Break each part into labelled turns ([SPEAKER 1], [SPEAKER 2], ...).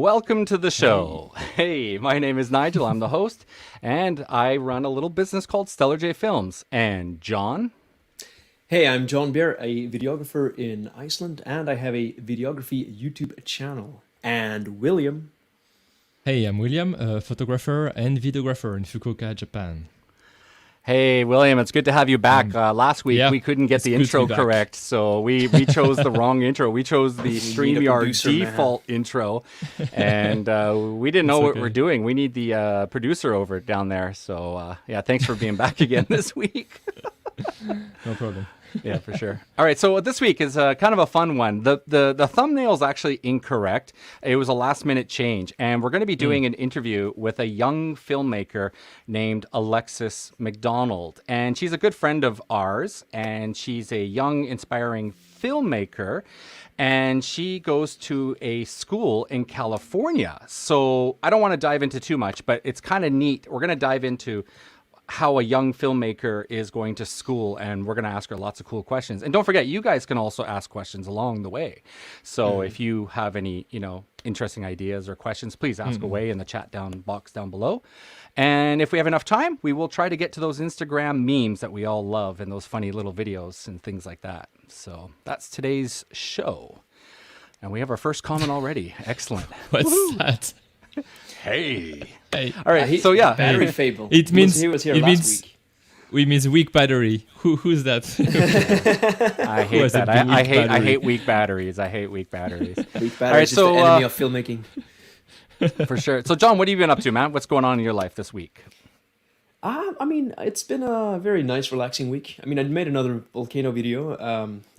[SPEAKER 1] welcome to the show. Hey, my name is Nigel. I'm the host, and I run a little business called Stellar J Films. And John?
[SPEAKER 2] Hey, I'm John Bear, a videographer in Iceland, and I have a videography YouTube channel. And William.
[SPEAKER 3] Hey, I'm William, a photographer and videographer in Fukuoka, Japan.
[SPEAKER 1] Hey, William, it's good to have you back. Last week, we couldn't get the intro correct, so we chose the wrong intro. We chose the StreamYard default intro, and we didn't know what we're doing. We need the producer over down there. So, thanks for being back again this week.
[SPEAKER 3] No problem.
[SPEAKER 1] Yeah, for sure. All right, so this week is kind of a fun one. The thumbnail is actually incorrect. It was a last-minute change, and we're going to be doing an interview with a young filmmaker named Alexis MacDonald, and she's a good friend of ours, and she's a young, inspiring filmmaker, and she goes to a school in California. So I don't want to dive into too much, but it's kind of neat. We're going to dive into how a young filmmaker is going to school, and we're going to ask her lots of cool questions. And don't forget, you guys can also ask questions along the way. So if you have any, interesting ideas or questions, please ask away in the chat box down below. And if we have enough time, we will try to get to those Instagram memes that we all love and those funny little videos and things like that. So that's today's show. And we have our first comment already. Excellent.
[SPEAKER 3] What's that?
[SPEAKER 1] Hey.
[SPEAKER 3] All
[SPEAKER 1] right. So yeah,
[SPEAKER 2] battery fable.
[SPEAKER 3] It means
[SPEAKER 2] he was here last week.
[SPEAKER 3] We means weak battery. Who's that?
[SPEAKER 1] I hate that. I hate weak batteries. I hate weak batteries.
[SPEAKER 2] Weak batteries is the enemy of filmmaking.
[SPEAKER 1] For sure. So John, what have you been up to, man? What's going on in your life this week?
[SPEAKER 2] It's been a very nice, relaxing week. I made another volcano video,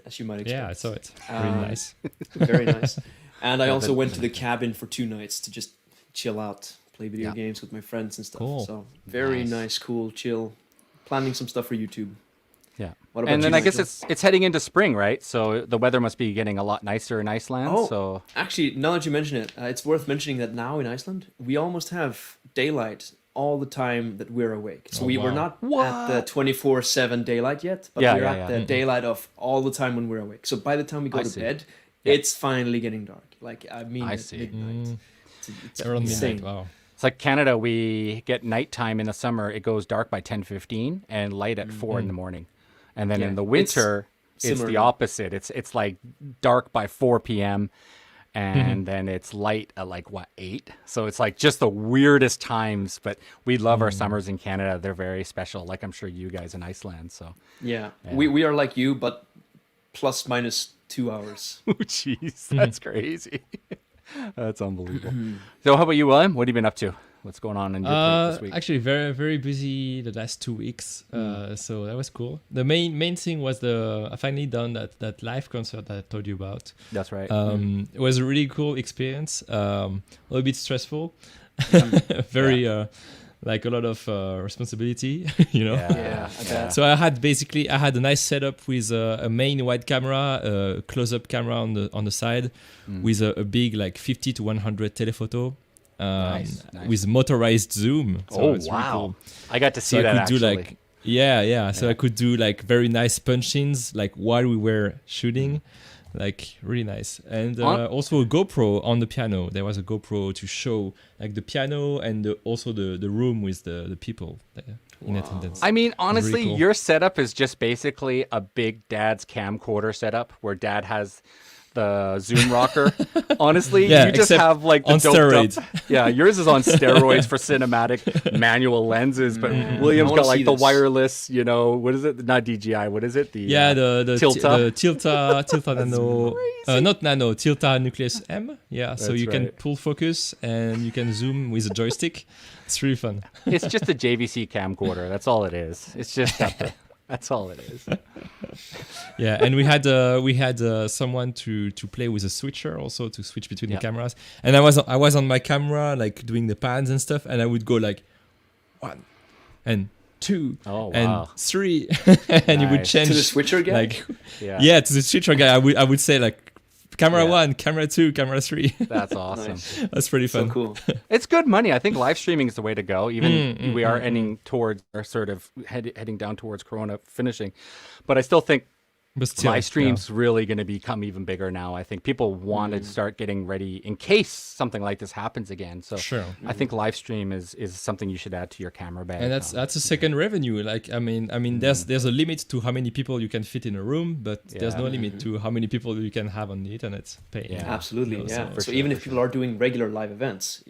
[SPEAKER 2] as you might expect.
[SPEAKER 3] Yeah, I saw it. Very nice.
[SPEAKER 2] Very nice. And I also went to the cabin for 2 nights to just chill out, play video games with my friends and stuff. Cool. So very nice, cool, chill. Planning some stuff for YouTube.
[SPEAKER 1] Yeah.
[SPEAKER 2] What about
[SPEAKER 1] and then
[SPEAKER 2] you,
[SPEAKER 1] I guess it's heading into spring, right? So the weather must be getting a lot nicer in Iceland.
[SPEAKER 2] Oh, actually, now that you mention it, it's worth mentioning that now in Iceland, we almost have daylight all the time that we're awake. So we're not at the 24/7 daylight yet, but we're at the daylight of all the time when we're awake. So by the time we go to bed, it's finally getting dark. At midnight. It's
[SPEAKER 3] around
[SPEAKER 2] insane.
[SPEAKER 3] midnight. Wow.
[SPEAKER 1] It's like Canada, we get nighttime in the summer. It goes dark by 10:15 and light at 4 in the morning. And then in the winter, it's the opposite. It's like dark by 4 p.m. and then it's light at 8? So it's like just the weirdest times, but we love our summers in Canada. They're very special, like I'm sure you guys in Iceland. So
[SPEAKER 2] yeah. We are like you, but plus minus 2 hours.
[SPEAKER 1] Oh, jeez, that's crazy. That's unbelievable. So how about you, William? What have you been up to? What's going on in your plate this week?
[SPEAKER 3] Actually, very, very busy the last 2 weeks. So that was cool. The main thing was I finally done that live concert that I told you about.
[SPEAKER 1] That's right.
[SPEAKER 3] It was a really cool experience. A little bit stressful. Very like a lot of responsibility,
[SPEAKER 1] Yeah.
[SPEAKER 3] So I had a nice setup with a main wide camera, a close-up camera on the side, with a big 50 to 100 telephoto,
[SPEAKER 1] nice.
[SPEAKER 3] with motorized zoom. So it's
[SPEAKER 1] wow!
[SPEAKER 3] really cool.
[SPEAKER 1] I got to see that actually.
[SPEAKER 3] So I could do very nice punch-ins while we were shooting. Really nice. And also a GoPro on the piano. There was a GoPro to show the piano and also the room with the people in attendance.
[SPEAKER 1] Honestly,
[SPEAKER 3] really cool.
[SPEAKER 1] Your setup is just basically a big dad's camcorder setup where dad has the Zoom rocker. Honestly, you just have the
[SPEAKER 3] on steroids.
[SPEAKER 1] Yours is on steroids for cinematic manual lenses, but William's got the wireless, what is it? Not DJI, what is it? The
[SPEAKER 3] Tilta. Tilta Nano. Not Nano, Tilta Nucleus M. Yeah, so you can pull focus and you can zoom with a joystick. It's really fun.
[SPEAKER 1] It's just a JVC camcorder. That's all it is. It's just that's all it is.
[SPEAKER 3] Yeah, and we had someone to play with a switcher also to switch between the cameras. And I was on my camera doing the pans and stuff, and I would go 1 and 2 and 3, and you would change
[SPEAKER 2] to the switcher guy.
[SPEAKER 3] To the switcher guy. I would say camera 1, camera 2, camera 3.
[SPEAKER 1] That's awesome.
[SPEAKER 2] Nice.
[SPEAKER 3] That's pretty fun.
[SPEAKER 2] So cool.
[SPEAKER 1] It's good money. I think live streaming is the way to go. Even we are ending towards, or sort of heading down towards Corona finishing. But I still think
[SPEAKER 3] But still,
[SPEAKER 1] live streams really going to become even bigger now. I think people want to start getting ready in case something like this happens again. So
[SPEAKER 3] Sure.
[SPEAKER 1] I think live stream is something you should add to your camera bag.
[SPEAKER 3] And that's a second revenue. Like I mean, there's a limit to how many people you can fit in a room, but there's no limit to how many people you can have on the internet paying.
[SPEAKER 1] Yeah.
[SPEAKER 2] Absolutely,
[SPEAKER 3] You know,
[SPEAKER 2] yeah.
[SPEAKER 3] so-
[SPEAKER 2] So even if people are doing regular live events,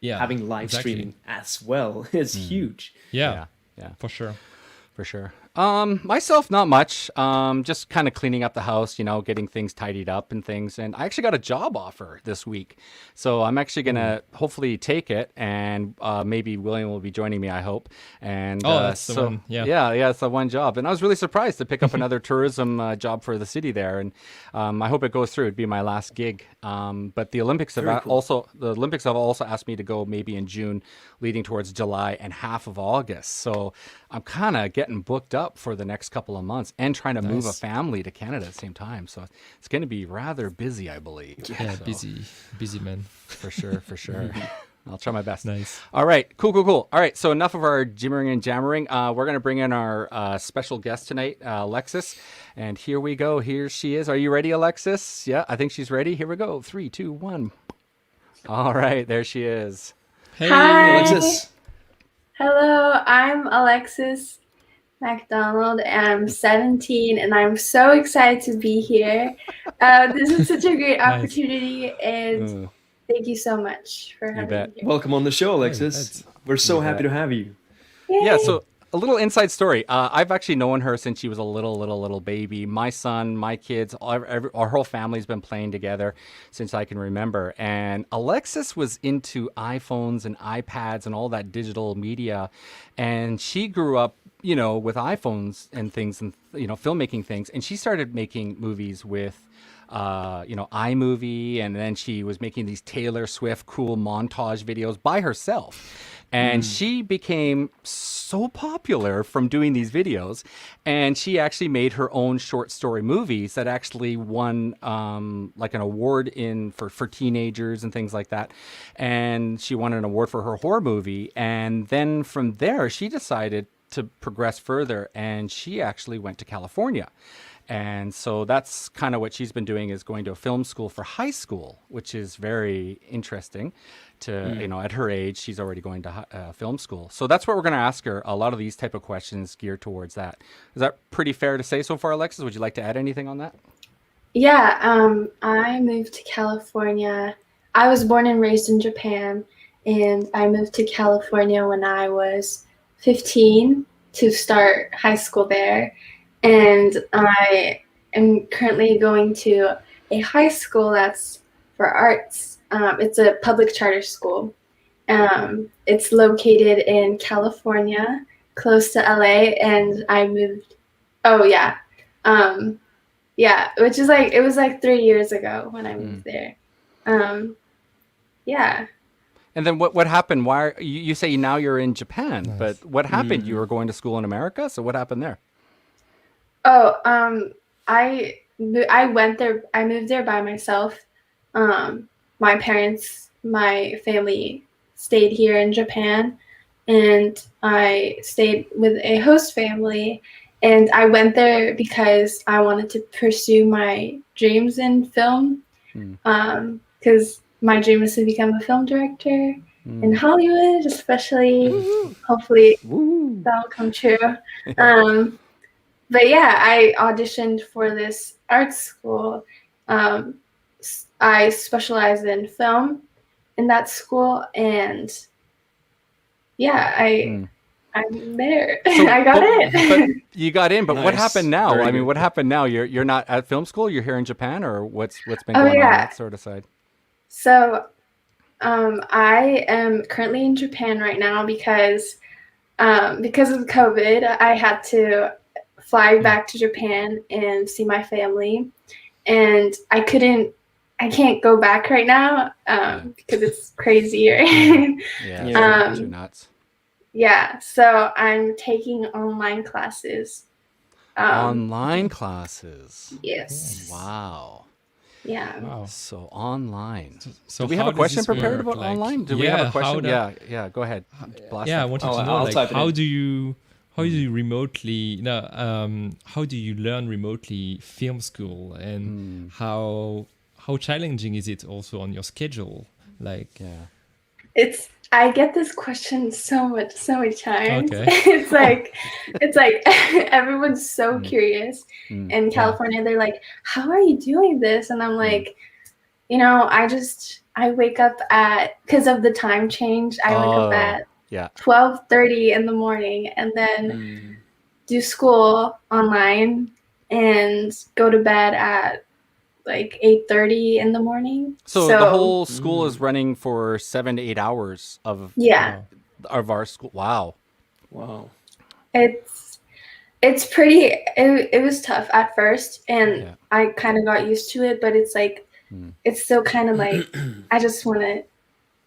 [SPEAKER 2] having live
[SPEAKER 3] exactly.
[SPEAKER 2] streaming as well is huge.
[SPEAKER 3] Yeah,
[SPEAKER 1] Yeah.
[SPEAKER 3] for sure.
[SPEAKER 1] For sure. Myself, not much. Just kind of cleaning up the house, getting things tidied up and things. And I actually got a job offer this week. So I'm actually going to hopefully take it. And maybe William will be joining me, I hope. And
[SPEAKER 3] That's the one. Yeah.
[SPEAKER 1] Yeah, it's the one job. And I was really surprised to pick up another tourism job for the city there. And I hope it goes through. It'd be my last gig. But the Olympics have also asked me to go maybe in June, leading towards July and half of August. So I'm kind of getting booked up for the next couple of months and trying to move a family to Canada at the same time. So it's going to be rather busy, I believe.
[SPEAKER 3] Yeah,
[SPEAKER 1] So,
[SPEAKER 3] busy man.
[SPEAKER 1] for sure. I'll try my best.
[SPEAKER 3] Nice.
[SPEAKER 1] All right, cool. All right, so enough of our jimmering and jammering. We're going to bring in our special guest tonight, Alexis. And here we go. Here she is. Are you ready, Alexis? Yeah, I think she's ready. Here we go. 3, 2, 1. All right, there she is.
[SPEAKER 3] Hey,
[SPEAKER 4] Hi.
[SPEAKER 2] Alexis.
[SPEAKER 4] Hello, I'm Alexis MacDonald, and I'm 17, and I'm so excited to be here. This is such a great
[SPEAKER 3] Nice.
[SPEAKER 4] opportunity, and thank you so much for having
[SPEAKER 1] bet.
[SPEAKER 4] me here.
[SPEAKER 2] Welcome on the show, Alexis.
[SPEAKER 3] that's-
[SPEAKER 2] We're so
[SPEAKER 1] You
[SPEAKER 2] happy
[SPEAKER 1] bet.
[SPEAKER 2] to have you.
[SPEAKER 1] Yeah,
[SPEAKER 4] Yay.
[SPEAKER 1] so a little inside story. I've actually known her since she was a little baby. My son, my kids, our whole family's been playing together since I can remember. And Alexis was into iPhones and iPads and all that digital media. And she grew up, with iPhones and things and, filmmaking things. And she started making movies with iMovie, and then she was making these Taylor Swift cool montage videos by herself. And she became so popular from doing these videos, and she actually made her own short story movies that actually won like an award for teenagers and things like that. And she won an award for her horror movie. And then from there, she decided to progress further, and she actually went to California. And so that's kind of what she's been doing, is going to a film school for high school, which is very interesting to, at her age, she's already going to film school. So that's what we're going to ask her. A lot of these type of questions geared towards that. Is that pretty fair to say so far, Alexis? Would you like to add anything on that?
[SPEAKER 4] Yeah, I moved to California. I was born and raised in Japan, and I moved to California when I was 15 to start high school there. And I am currently going to a high school that's for arts. It's a public charter school. It's located in California, close to LA, and I moved. Oh yeah, which is it was 3 years ago when I moved there. Yeah.
[SPEAKER 1] And then what happened? Why you say now you're in Japan, but what happened? You were going to school in America, so what happened there?
[SPEAKER 4] Oh, I went there. I moved there by myself. My parents, my family stayed here in Japan, and I stayed with a host family. And I went there because I wanted to pursue my dreams in film. Because my dream is to become a film director in Hollywood, especially. Hopefully, that'll come true. But yeah, I auditioned for this art school. I specialized in film in that school, and yeah, I'm there.
[SPEAKER 1] So,
[SPEAKER 4] I got in.
[SPEAKER 1] But you got in, but what
[SPEAKER 2] Nice.
[SPEAKER 1] happened now?
[SPEAKER 2] Very
[SPEAKER 1] I mean,
[SPEAKER 2] good.
[SPEAKER 1] what happened now? You're not at film school. You're here in Japan, or what's been going on that sort of side?
[SPEAKER 4] So, I am currently in Japan right now because of COVID. I had to fly back to Japan and see my family, and I can't go back right now because it's crazy here.
[SPEAKER 1] Yeah, too nuts.
[SPEAKER 4] Yeah, so I'm taking online classes.
[SPEAKER 1] Online classes.
[SPEAKER 4] Yes.
[SPEAKER 1] Wow.
[SPEAKER 4] Yeah.
[SPEAKER 3] Wow.
[SPEAKER 1] So online.
[SPEAKER 3] So
[SPEAKER 1] Do we have
[SPEAKER 3] how
[SPEAKER 1] a
[SPEAKER 3] does
[SPEAKER 1] question
[SPEAKER 3] this
[SPEAKER 1] prepared
[SPEAKER 3] work?
[SPEAKER 1] about
[SPEAKER 3] Like,
[SPEAKER 1] online? Do we have a
[SPEAKER 3] how
[SPEAKER 1] question?
[SPEAKER 3] do-
[SPEAKER 1] Yeah. Go ahead. Blast
[SPEAKER 3] Yeah, I
[SPEAKER 1] it.
[SPEAKER 3] wanted
[SPEAKER 2] Oh,
[SPEAKER 3] to know,
[SPEAKER 2] I'll type it
[SPEAKER 3] how
[SPEAKER 2] in.
[SPEAKER 3] do you how do you remotely how do you learn remotely film school, and how challenging is it also on your schedule? Like,
[SPEAKER 4] I get this question so many times.
[SPEAKER 3] Okay.
[SPEAKER 4] It's like everyone's so curious in California. They're like, how are you doing this? And I'm like, I wake up because of the time change, I wake up at 12:30 in the morning, and then do school online and go to bed at like 8:30 in the morning.
[SPEAKER 1] So the whole school is running for 7 to 8 hours of our school. Wow.
[SPEAKER 4] It's pretty. It was tough at first, and I kind of got used to it. But it's like it's still kind of like I just want to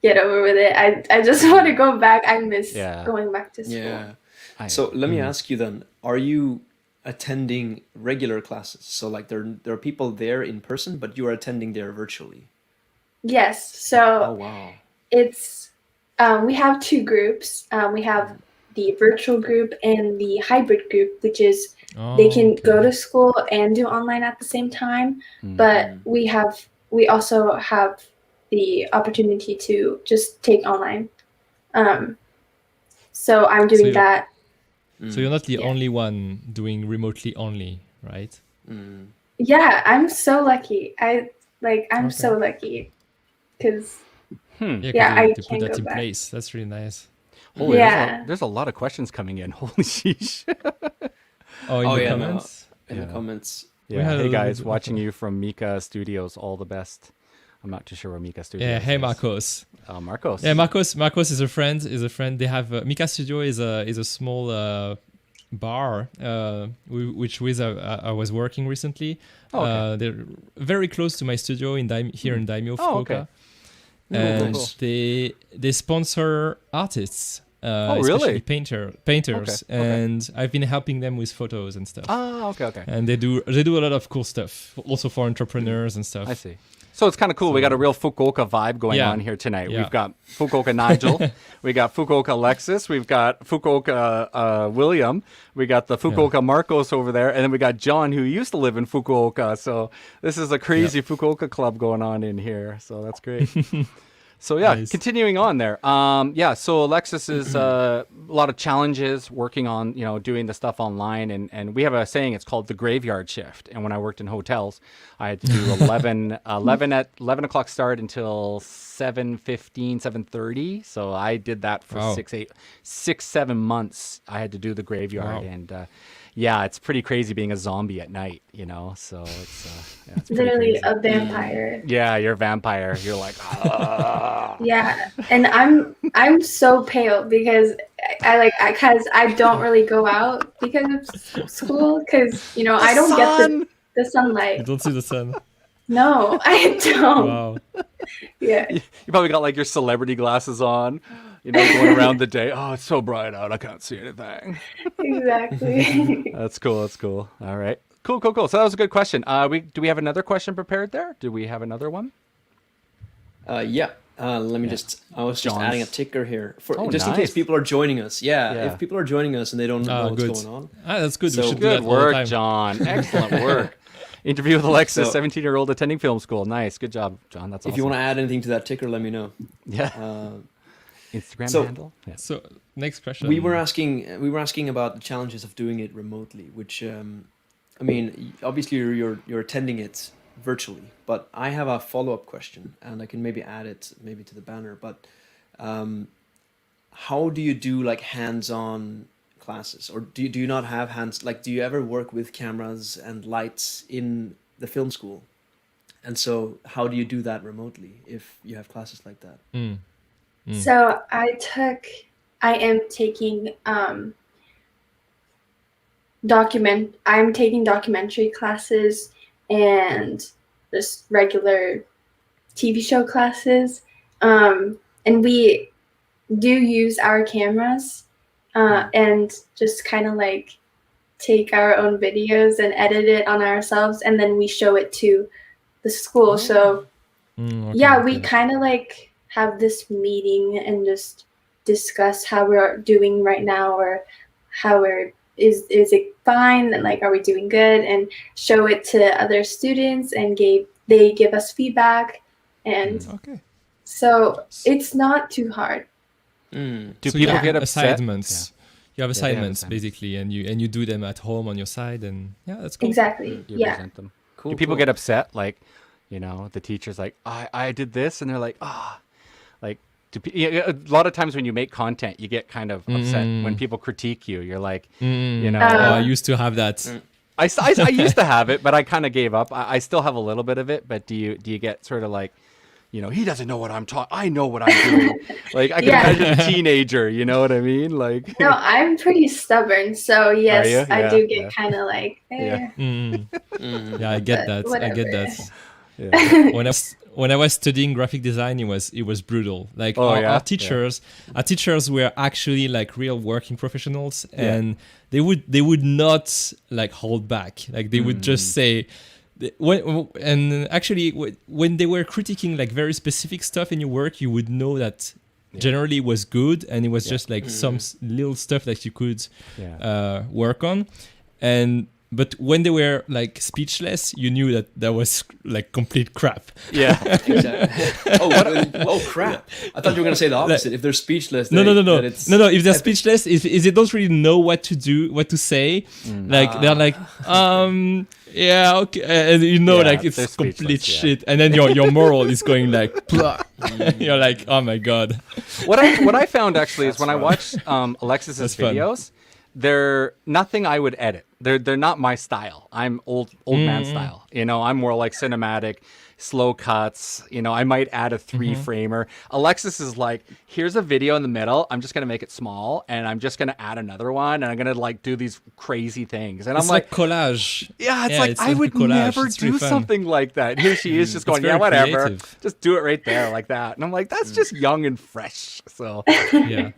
[SPEAKER 4] get over with it. I just want to go back. I miss going back to school.
[SPEAKER 2] Yeah. So let me ask you then: are you attending regular classes? So like there are people there in person, but you are attending there virtually.
[SPEAKER 4] Yes. So it's we have two groups. We have the virtual group and the hybrid group, which is they can go to school and do online at the same time. But we also have the opportunity to just take online. So I'm doing that.
[SPEAKER 3] So you're not the only one doing remotely only, right?
[SPEAKER 4] Yeah, I'm so lucky. I'm so lucky because
[SPEAKER 3] I to put that in place. That's really nice.
[SPEAKER 1] Holy, there's a lot of questions coming in. Holy sheesh.
[SPEAKER 3] In the comments?
[SPEAKER 2] In the comments.
[SPEAKER 1] Yeah. Hey guys, watching you from Mika Studios. All the best. I'm not too sure where Mika Studios is.
[SPEAKER 3] Hey Marcos.
[SPEAKER 1] Marcos.
[SPEAKER 3] Yeah, Marcos is a friend. They have Mika Studio is a small bar which I was working recently. They're very close to my studio here in Daimyo, Fukuoka. And they sponsor artists. Especially painters, and I've been helping them with photos and stuff.
[SPEAKER 1] Okay.
[SPEAKER 3] And they do a lot of cool stuff, also for entrepreneurs and stuff.
[SPEAKER 1] I see. So it's kind of cool. We got a real Fukuoka vibe going on here tonight. We've got Fukuoka Nigel, we got Fukuoka Alexis, we've got Fukuoka William, we got the Fukuoka Marcos over there, and then we got John, who used to live in Fukuoka. So this is a crazy Fukuoka club going on in here. So that's great. So nice. Continuing on there. So Alexis is a lot of challenges working on, doing the stuff online. And we have a saying, it's called the graveyard shift. And when I worked in hotels, I had to do 11 o'clock start until 7:15, 7:30. So I did that for 7 months. I had to do the graveyard. Wow. And it's pretty crazy being a zombie at night, So it's
[SPEAKER 4] literally a vampire.
[SPEAKER 1] Yeah, you're a vampire. You're like,
[SPEAKER 4] Yeah, and I'm so pale because I don't really go out because of school because I don't get the sunlight.
[SPEAKER 3] You don't see the sun.
[SPEAKER 4] No, I don't.
[SPEAKER 3] Wow.
[SPEAKER 4] Yeah.
[SPEAKER 1] You probably got like your celebrity glasses on, going around the day. Oh, it's so bright out. I can't see anything.
[SPEAKER 4] Exactly.
[SPEAKER 1] That's cool. All right. Cool. So that was a good question. Do we have another question prepared there? Do we have another one?
[SPEAKER 2] Let me I was just adding a ticker here in case people are joining us. If people are joining us and they don't know what's going on.
[SPEAKER 3] That's good.
[SPEAKER 2] So,
[SPEAKER 3] we should
[SPEAKER 1] good
[SPEAKER 3] do that all the
[SPEAKER 1] work,
[SPEAKER 3] time.
[SPEAKER 1] John. Excellent work. Interview with Alexis, 17-year-old attending film school. Nice. Good job, John. That's awesome.
[SPEAKER 2] If you want to add anything to that ticker, let me know.
[SPEAKER 1] Yeah. Instagram handle. Yeah.
[SPEAKER 3] So next question.
[SPEAKER 2] We were asking about the challenges of doing it remotely, which obviously you're attending it virtually, but I have a follow-up question, and I can maybe add it to the banner. But how do you do like hands-on classes, or do you not have hands? Like, do you ever work with cameras and lights in the film school? And so, how do you do that remotely if you have classes like that?
[SPEAKER 4] So I am taking I'm taking documentary classes and just regular TV show classes. And we do use our cameras and just kind of like take our own videos and edit it on ourselves, and then we show it to the school. So we kind of like have this meeting and just discuss how we're doing right now or how is it fine, and like, are we doing good, and show it to other students, and they give us feedback, and
[SPEAKER 3] Okay.
[SPEAKER 4] so it's not too hard.
[SPEAKER 1] Do
[SPEAKER 3] So
[SPEAKER 1] people
[SPEAKER 3] you
[SPEAKER 1] get
[SPEAKER 3] have
[SPEAKER 1] upset?
[SPEAKER 3] assignments. You have
[SPEAKER 1] Yeah, they have
[SPEAKER 3] assignments basically, and you do them at home on your side, and yeah, that's cool.
[SPEAKER 4] Exactly.
[SPEAKER 1] You
[SPEAKER 4] Yeah.
[SPEAKER 1] present them.
[SPEAKER 2] Cool.
[SPEAKER 1] Do people
[SPEAKER 2] cool.
[SPEAKER 1] get upset? Like, the teacher's like, I did this, and they're like, like, a lot of times when you make content, you get kind of upset when people critique you. You're like,
[SPEAKER 3] I used to have that.
[SPEAKER 1] I used to have it, but I kind of gave up. I still have a little bit of it, but do you get sort of like, he doesn't know what I'm talking. I know what I'm doing. Like, I can imagine a teenager. You know what I mean? Like,
[SPEAKER 4] No, I'm pretty stubborn, so yes,
[SPEAKER 1] you?
[SPEAKER 4] I
[SPEAKER 1] Yeah,
[SPEAKER 4] do get
[SPEAKER 1] yeah.
[SPEAKER 4] kind of like,
[SPEAKER 1] Yeah.
[SPEAKER 3] Yeah, I get
[SPEAKER 4] But
[SPEAKER 3] that. I get
[SPEAKER 4] whatever.
[SPEAKER 3] that.
[SPEAKER 1] Yeah.
[SPEAKER 3] When I was studying graphic design, it was brutal. Like
[SPEAKER 1] Oh,
[SPEAKER 3] our
[SPEAKER 1] yeah?
[SPEAKER 3] our teachers were actually like real working professionals, and they would not like hold back. Like they would just say, when they were critiquing like very specific stuff in your work, you would know that generally it was good, and it was just like some little stuff that you could work on, but when they were like speechless, you knew that was like complete crap.
[SPEAKER 1] Yeah.
[SPEAKER 2] Exactly. Oh crap! I thought you were gonna say the opposite. If they're speachless,
[SPEAKER 3] No.
[SPEAKER 2] then it's
[SPEAKER 3] If they're speechless, if they don't really know what to do, what to say, like they're like, yeah, okay, and like
[SPEAKER 1] they're
[SPEAKER 3] it's complete
[SPEAKER 1] speechless, yeah.
[SPEAKER 3] shit, and then your moral is going like, you're like, oh my god.
[SPEAKER 1] What I found actually is when I
[SPEAKER 2] rough.
[SPEAKER 1] watched Alexis's
[SPEAKER 3] That's fun.
[SPEAKER 1] videos, they're nothing I would edit. They're not my style. I'm old man style. I'm more like cinematic, slow cuts. I might add a 3-framer. Alexis is like, here's a video in the middle. I'm just gonna make it small, and I'm just gonna add another one, and I'm gonna like do these crazy things. And
[SPEAKER 3] It's
[SPEAKER 1] I'm like,
[SPEAKER 3] collage.
[SPEAKER 1] yeah, it's like I would
[SPEAKER 3] collage.
[SPEAKER 1] never
[SPEAKER 3] It's
[SPEAKER 1] do
[SPEAKER 3] really fun.
[SPEAKER 1] something like that. Here she is, just going,
[SPEAKER 3] very
[SPEAKER 1] yeah, whatever.
[SPEAKER 3] creative.
[SPEAKER 1] Just do it right there, like that. And I'm like, that's just young and fresh. So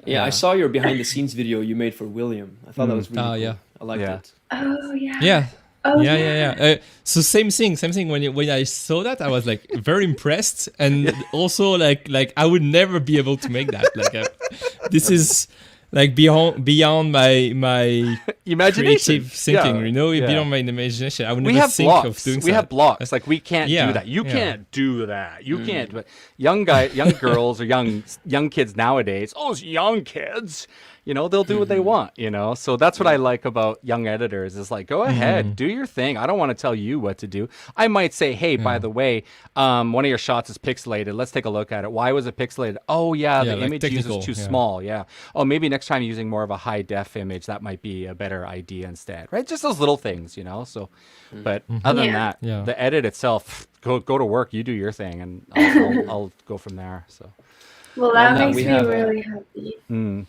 [SPEAKER 3] Yeah.
[SPEAKER 2] I saw your behind the scenes video you made for William. I thought that was really cool.
[SPEAKER 3] yeah.
[SPEAKER 2] I liked
[SPEAKER 1] Yeah.
[SPEAKER 2] it.
[SPEAKER 4] Oh yeah.
[SPEAKER 3] Yeah.
[SPEAKER 4] Oh
[SPEAKER 3] Yeah. So same thing. When I saw that, I was like very impressed, and also like I would never be able to make that. Like this is like beyond my
[SPEAKER 1] imagination,
[SPEAKER 3] creative thinking.
[SPEAKER 1] Yeah.
[SPEAKER 3] Beyond my imagination. I would
[SPEAKER 1] We
[SPEAKER 3] never
[SPEAKER 1] have
[SPEAKER 3] think
[SPEAKER 1] blocks.
[SPEAKER 3] of doing
[SPEAKER 1] We have
[SPEAKER 3] that.
[SPEAKER 1] blocks. Like we can't
[SPEAKER 3] Yeah,
[SPEAKER 1] do that. You
[SPEAKER 3] yeah.
[SPEAKER 1] can't do that. You can't. But young girls or young kids nowadays. Oh, it's young kids. They'll do what they want. So that's what I like about young editors. Is like, go ahead, do your thing. I don't want to tell you what to do. I might say, hey, by the way, one of your shots is pixelated. Let's take a look at it. Why was it pixelated? Oh yeah, the
[SPEAKER 3] like
[SPEAKER 1] image
[SPEAKER 3] technical,
[SPEAKER 1] uses too
[SPEAKER 3] yeah.
[SPEAKER 1] small. Yeah. Oh, maybe next time using more of a high def image, that might be a better idea instead. Right? Just those little things, So, but other than that,
[SPEAKER 3] Yeah.
[SPEAKER 1] the edit itself, go to work. You do your thing, and I'll go from there. So,
[SPEAKER 4] Well, that
[SPEAKER 2] Well,
[SPEAKER 4] makes
[SPEAKER 2] we
[SPEAKER 4] me
[SPEAKER 2] have,
[SPEAKER 4] really happy.
[SPEAKER 2] We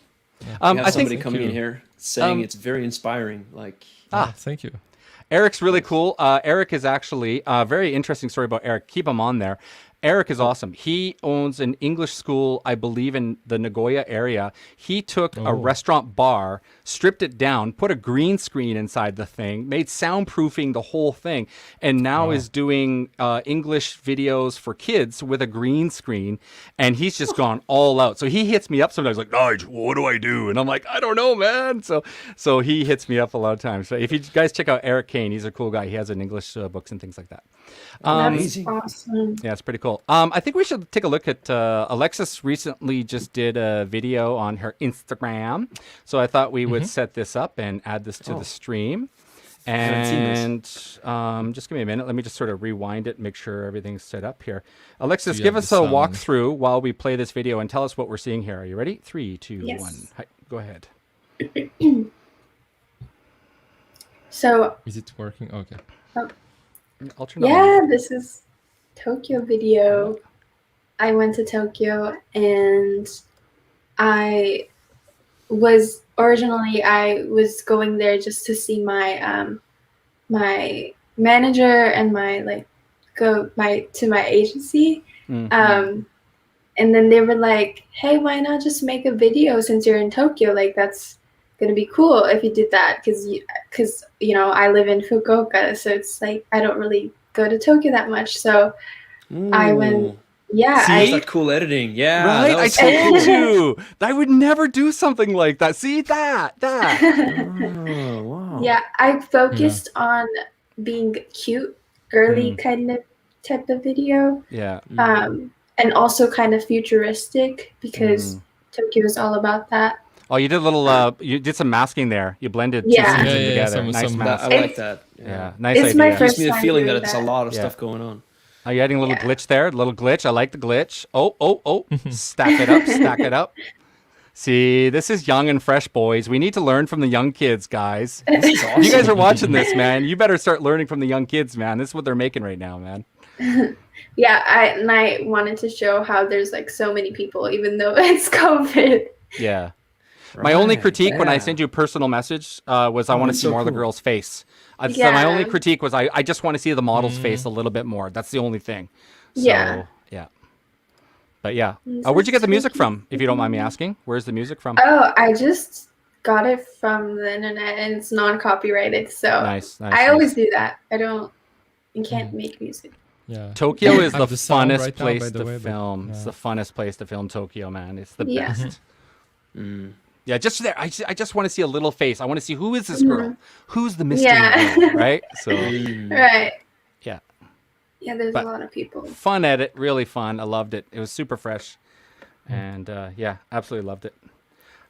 [SPEAKER 1] I
[SPEAKER 2] have somebody
[SPEAKER 1] think
[SPEAKER 2] coming in here saying
[SPEAKER 1] Um,
[SPEAKER 2] it's very inspiring. Like,
[SPEAKER 3] Thank you.
[SPEAKER 1] Eric's really cool. Eric is actually a very interesting story about Eric. Keep him on there. Eric is awesome. He owns an English school, I believe, in the Nagoya area. He took a restaurant bar, stripped it down, put a green screen inside the thing, made soundproofing the whole thing, and now is doing English videos for kids with a green screen. And he's just gone all out. So he hits me up sometimes like, Nige, what do I do? And I'm like, I don't know, man. So he hits me up a lot of times. So if you guys check out Eric Kane, he's a cool guy. He has an English books and things like that.
[SPEAKER 4] That's
[SPEAKER 2] amazing.
[SPEAKER 4] awesome.
[SPEAKER 1] Yeah, it's pretty cool. I think we should take a look at Alexis recently just did a video on her Instagram. So I thought we would set this up and add this to the stream.
[SPEAKER 2] haven't seen this.
[SPEAKER 1] And just give me a minute. Let me just sort of rewind it, make sure everything's set up here. Alexis,
[SPEAKER 3] you
[SPEAKER 1] give
[SPEAKER 3] have
[SPEAKER 1] us
[SPEAKER 3] the
[SPEAKER 1] a
[SPEAKER 3] sound.
[SPEAKER 1] walkthrough while we play this video and tell us what we're seeing here. Are you ready? 3, 2,
[SPEAKER 4] Yes.
[SPEAKER 1] 1. Hi, go ahead.
[SPEAKER 4] So
[SPEAKER 3] Is it working? Okay.
[SPEAKER 1] I'll turn it
[SPEAKER 4] yeah,
[SPEAKER 1] on.
[SPEAKER 4] this is Tokyo video. I went to Tokyo, and I was going there just to see my my manager and my agency.
[SPEAKER 1] Mhm.
[SPEAKER 4] And then they were like, hey, why not just make a video since you're in Tokyo? Like, that's gonna be cool if you did that, because I live in Fukuoka, so it's like I don't really go to Tokyo that much. So I went, Yeah,
[SPEAKER 1] See?
[SPEAKER 2] That's that cool editing. Yeah,
[SPEAKER 1] Right?
[SPEAKER 2] that
[SPEAKER 1] I
[SPEAKER 2] was so
[SPEAKER 1] told
[SPEAKER 2] cool.
[SPEAKER 1] you. I would never do something like that. See that.
[SPEAKER 2] Oh, wow.
[SPEAKER 4] yeah, I
[SPEAKER 3] Yeah.
[SPEAKER 4] focused on being cute, girly
[SPEAKER 1] Mm.
[SPEAKER 4] kind of type of video.
[SPEAKER 1] Yeah.
[SPEAKER 4] And also kind of futuristic because
[SPEAKER 1] Mm.
[SPEAKER 4] Tokyo is all about that.
[SPEAKER 1] Oh, you did a little. You did some masking there. You blended two
[SPEAKER 4] Yeah.
[SPEAKER 1] scenes
[SPEAKER 3] Yeah,
[SPEAKER 1] in
[SPEAKER 3] yeah,
[SPEAKER 1] together.
[SPEAKER 3] some-
[SPEAKER 1] Nice
[SPEAKER 3] some-
[SPEAKER 1] mask.
[SPEAKER 2] I like
[SPEAKER 4] It's-
[SPEAKER 2] that.
[SPEAKER 1] Yeah, nice
[SPEAKER 4] It's my
[SPEAKER 1] idea.
[SPEAKER 2] Gives
[SPEAKER 4] first
[SPEAKER 2] me the
[SPEAKER 4] time
[SPEAKER 2] feeling that
[SPEAKER 4] doing
[SPEAKER 2] it's a
[SPEAKER 4] that.
[SPEAKER 2] lot of
[SPEAKER 1] Yeah.
[SPEAKER 2] stuff going on.
[SPEAKER 1] Are you adding a little
[SPEAKER 4] Yeah.
[SPEAKER 1] glitch there? A little glitch. I like the glitch. Oh. Stack it up. Stack it up. See, this is young and fresh, boys. We need to learn from the young kids, guys.
[SPEAKER 2] This is awesome.
[SPEAKER 1] You guys are watching this, man. You better start learning from the young kids, man. This is what they're making right now, man.
[SPEAKER 4] Yeah, I wanted to show how there's like so many people, even though it's COVID.
[SPEAKER 1] Yeah. My only
[SPEAKER 2] Right,
[SPEAKER 1] critique when I
[SPEAKER 2] yeah.
[SPEAKER 1] sent you a personal message was I want to
[SPEAKER 2] that's
[SPEAKER 1] see
[SPEAKER 2] so
[SPEAKER 1] more of the
[SPEAKER 2] cool.
[SPEAKER 1] girl's face. So my
[SPEAKER 4] Yeah.
[SPEAKER 1] only critique was I just want to see the model's face a little bit more. That's the only thing. So,
[SPEAKER 4] Yeah.
[SPEAKER 1] yeah. But yeah.
[SPEAKER 4] This
[SPEAKER 1] Where'd you
[SPEAKER 4] is
[SPEAKER 1] get the music
[SPEAKER 4] tricky.
[SPEAKER 1] from, if you don't mind me asking? Where's the music from?
[SPEAKER 4] Oh, I just got it from the internet and it's non-copyrighted, so
[SPEAKER 1] Nice.
[SPEAKER 4] I always do that. You can't make music.
[SPEAKER 3] Yeah.
[SPEAKER 1] Tokyo is
[SPEAKER 3] Have
[SPEAKER 1] the
[SPEAKER 3] sound
[SPEAKER 1] funnest
[SPEAKER 3] right now,
[SPEAKER 1] place
[SPEAKER 3] by the
[SPEAKER 1] to
[SPEAKER 3] way, but-
[SPEAKER 1] film. It's
[SPEAKER 3] yeah.
[SPEAKER 1] the funnest place to film Tokyo, man. It's the
[SPEAKER 4] Yeah.
[SPEAKER 1] best. Yeah, just there. I just want to see a little face. I want to see who is this girl? Who's the mystery
[SPEAKER 4] Yeah.
[SPEAKER 1] girl, right? So,
[SPEAKER 4] Right.
[SPEAKER 1] yeah.
[SPEAKER 4] Yeah, there's
[SPEAKER 1] But-
[SPEAKER 4] a lot of people.
[SPEAKER 1] Fun edit, really fun. I loved it. It was super fresh, and yeah, absolutely loved it.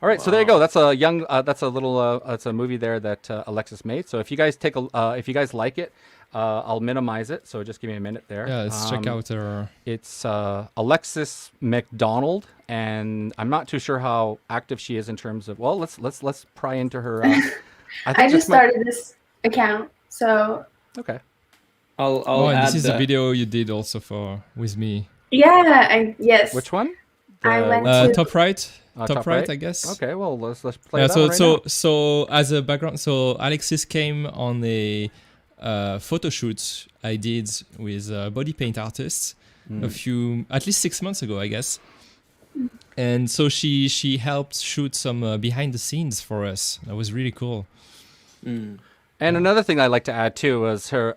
[SPEAKER 1] All right, so there you go. That's a young. That's a little. That's a movie there that Alexis made. So if you guys if you guys like it, I'll minimize it. So just give me a minute there.
[SPEAKER 3] Yeah, let's check out her.
[SPEAKER 1] It's Alexis MacDonald, and I'm not too sure how active she is in terms of. Well, let's pry into her.
[SPEAKER 4] I just started this account, so
[SPEAKER 1] Okay.
[SPEAKER 2] I'll
[SPEAKER 3] Oh, and
[SPEAKER 2] add
[SPEAKER 3] this is the video you did also for with me.
[SPEAKER 4] yeah, yes.
[SPEAKER 1] Which one?
[SPEAKER 4] I went
[SPEAKER 1] which-
[SPEAKER 4] to-
[SPEAKER 3] Top right,
[SPEAKER 1] top
[SPEAKER 3] top
[SPEAKER 1] right?
[SPEAKER 3] right, I guess.
[SPEAKER 1] Okay, well let's play
[SPEAKER 3] Yeah.
[SPEAKER 1] that
[SPEAKER 3] So
[SPEAKER 1] one right now.
[SPEAKER 3] so as a background, so Alexis came on a photo shoot I did with body paint artists at least 6 months ago, I guess. And so she helped shoot some behind the scenes for us. That was really cool.
[SPEAKER 1] And another thing I like to add too was her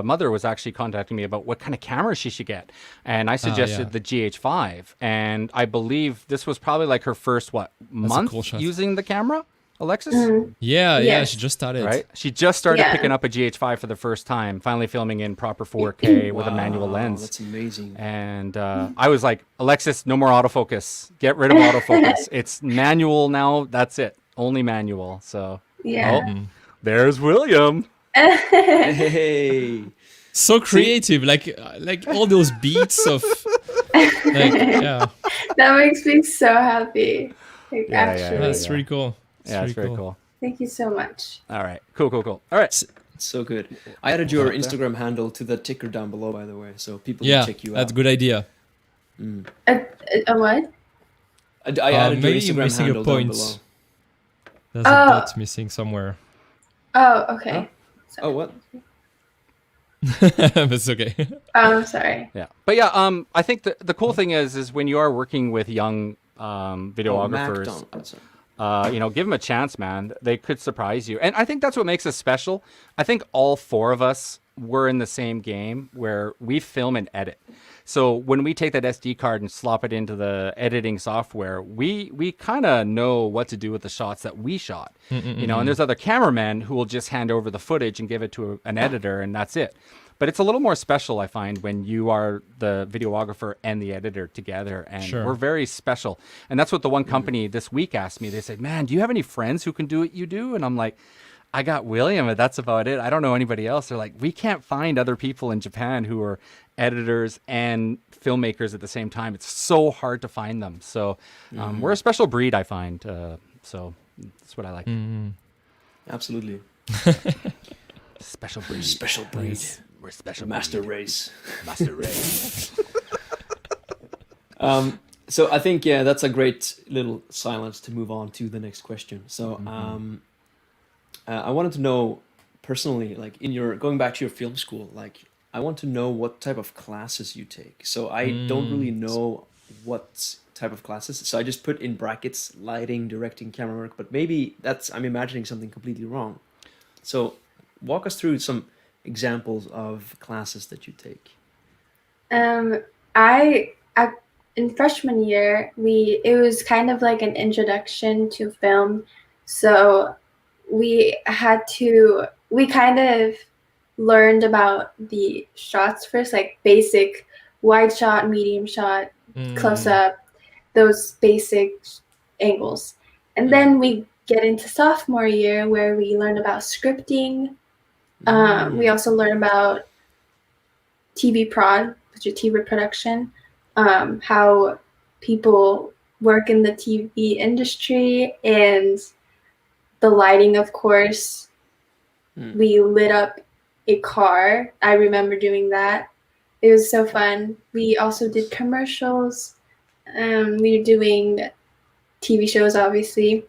[SPEAKER 1] mother was actually contacting me about what kind of camera she should get, and I suggested
[SPEAKER 3] yeah.
[SPEAKER 1] the GH5, and I believe this was probably like her first month
[SPEAKER 3] cool shot.
[SPEAKER 1] using the camera, Alexis,
[SPEAKER 3] Yeah,
[SPEAKER 4] Yes.
[SPEAKER 3] she just started.
[SPEAKER 1] right? She just started
[SPEAKER 4] Yeah.
[SPEAKER 1] picking up a GH5 for the first time, finally filming in proper 4K with a manual
[SPEAKER 2] Wow,
[SPEAKER 1] lens.
[SPEAKER 2] That's amazing.
[SPEAKER 1] And I was like, Alexis, no more autofocus. Get rid of autofocus. It's manual now. That's it. Only manual. So,
[SPEAKER 4] Yeah.
[SPEAKER 1] there's William.
[SPEAKER 2] Hey.
[SPEAKER 3] So creative, like all those beats of like yeah.
[SPEAKER 4] That makes me so happy. Like,
[SPEAKER 1] Yeah,
[SPEAKER 4] actually.
[SPEAKER 3] That's really cool.
[SPEAKER 1] Yeah, it's very cool.
[SPEAKER 4] Thank you so much.
[SPEAKER 1] All right. Cool. All right.
[SPEAKER 2] So good. I added your Instagram handle to the ticker down below, by the way, so people
[SPEAKER 3] Yeah,
[SPEAKER 2] can check you
[SPEAKER 3] that's
[SPEAKER 2] out.
[SPEAKER 3] a good idea.
[SPEAKER 4] A what?
[SPEAKER 2] I added your
[SPEAKER 3] maybe you're
[SPEAKER 2] Instagram
[SPEAKER 3] missing a
[SPEAKER 2] handle down
[SPEAKER 3] point.
[SPEAKER 2] below.
[SPEAKER 3] There's a dot missing somewhere.
[SPEAKER 4] Oh, okay.
[SPEAKER 2] Oh, what?
[SPEAKER 3] That's okay.
[SPEAKER 4] Oh, I'm sorry.
[SPEAKER 1] Yeah. But yeah, I think the cool thing is when you are working with young videographers,
[SPEAKER 2] MacDonald. Sorry.
[SPEAKER 1] give them a chance, man. They could surprise you. And I think that's what makes us special. I think all four of us were in the same game where we film and edit. So when we take that SD card and slop it into the editing software, we kind of know what to do with the shots that we shot. And there's other cameramen who will just hand over the footage and give it to an editor, and that's it. But it's a little more special, I find, when you are the videographer and the editor together. And
[SPEAKER 3] Sure.
[SPEAKER 1] we're very special. And that's what the one company this week asked me. They said, man, do you have any friends who can do what you do? And I'm like, I got William, but that's about it. I don't know anybody else. They're like, we can't find other people in Japan who are editors and filmmakers at the same time. It's so hard to find them. So we're a special breed, I find. So that's what I like.
[SPEAKER 2] Absolutely.
[SPEAKER 1] Special breed.
[SPEAKER 2] Special breed.
[SPEAKER 3] Nice.
[SPEAKER 1] We're special
[SPEAKER 2] Master
[SPEAKER 1] breed.
[SPEAKER 2] race.
[SPEAKER 1] Master race.
[SPEAKER 2] So I think, yeah, that's a great little silence to move on to the next question. So I wanted to know personally, like going back to your film school, like I want to know what type of classes you take. So I don't really know what type of classes. So I just put in brackets, lighting, directing, camera work, but maybe I'm imagining something completely wrong. So walk us through some examples of classes that you take.
[SPEAKER 4] in freshman year, it was kind of like an introduction to film. So we kind of learned about the shots first, like basic wide shot, medium shot, close up, those basic angles. And then we get into sophomore year where we learn about scripting. We also learn about TV prod, which is TV production, how people work in the TV industry, and the lighting, of course. We lit up a car. I remember doing that. It was so fun. We also did commercials. We were doing TV shows, obviously,